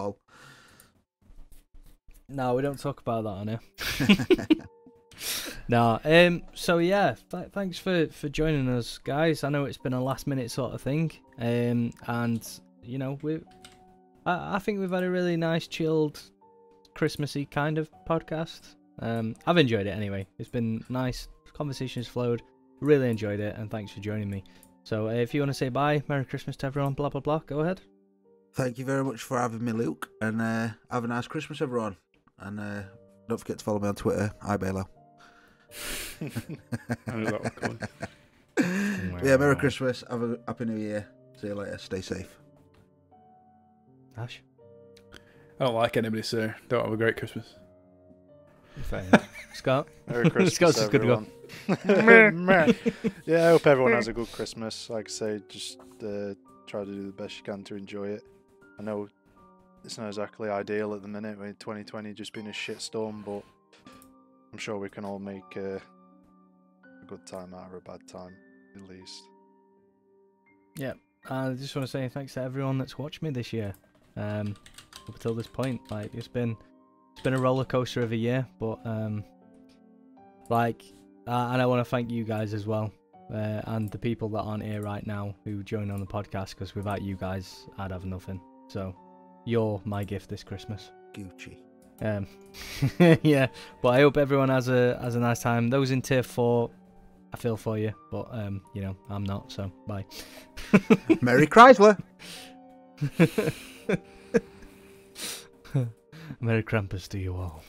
No, we don't talk about that on here. No, so yeah, thanks for joining us, guys. I know it's been a last minute sort of thing, and you know I think we've had a really nice, chilled, Christmassy kind of podcast. I've enjoyed it anyway. It's been nice. Conversations flowed. Really enjoyed it, and thanks for joining me. So if you want to say bye, Merry Christmas to everyone, blah blah blah, go ahead. Thank you very much for having me, Luke, and have a nice Christmas, everyone. And don't forget to follow me on Twitter, iBalo. I knew that was coming. Yeah, Merry Christmas. Have a Happy New Year. See you later. Stay safe. Ash? I don't like anybody, so don't have a great Christmas. Fair. Scott? Merry Christmas, Scott's just everyone. Gonna Yeah, I hope everyone has a good Christmas. Like I say, just try to do the best you can to enjoy it. I know it's not exactly ideal at the minute with 2020 just being a shitstorm, but I'm sure we can all make a good time out of a bad time, at least. Yeah, I just want to say thanks to everyone that's watched me this year. Up until this point, like it's been a roller coaster of a year, but and I want to thank you guys as well, and the people that aren't here right now who join on the podcast, because without you guys, I'd have nothing. So you're my gift this Christmas. Gucci. Yeah, but I hope everyone has a nice time. Those in tier 4, I feel for you, but you know, I'm not, so bye. Merry Chrysler. Merry Krampus to you all.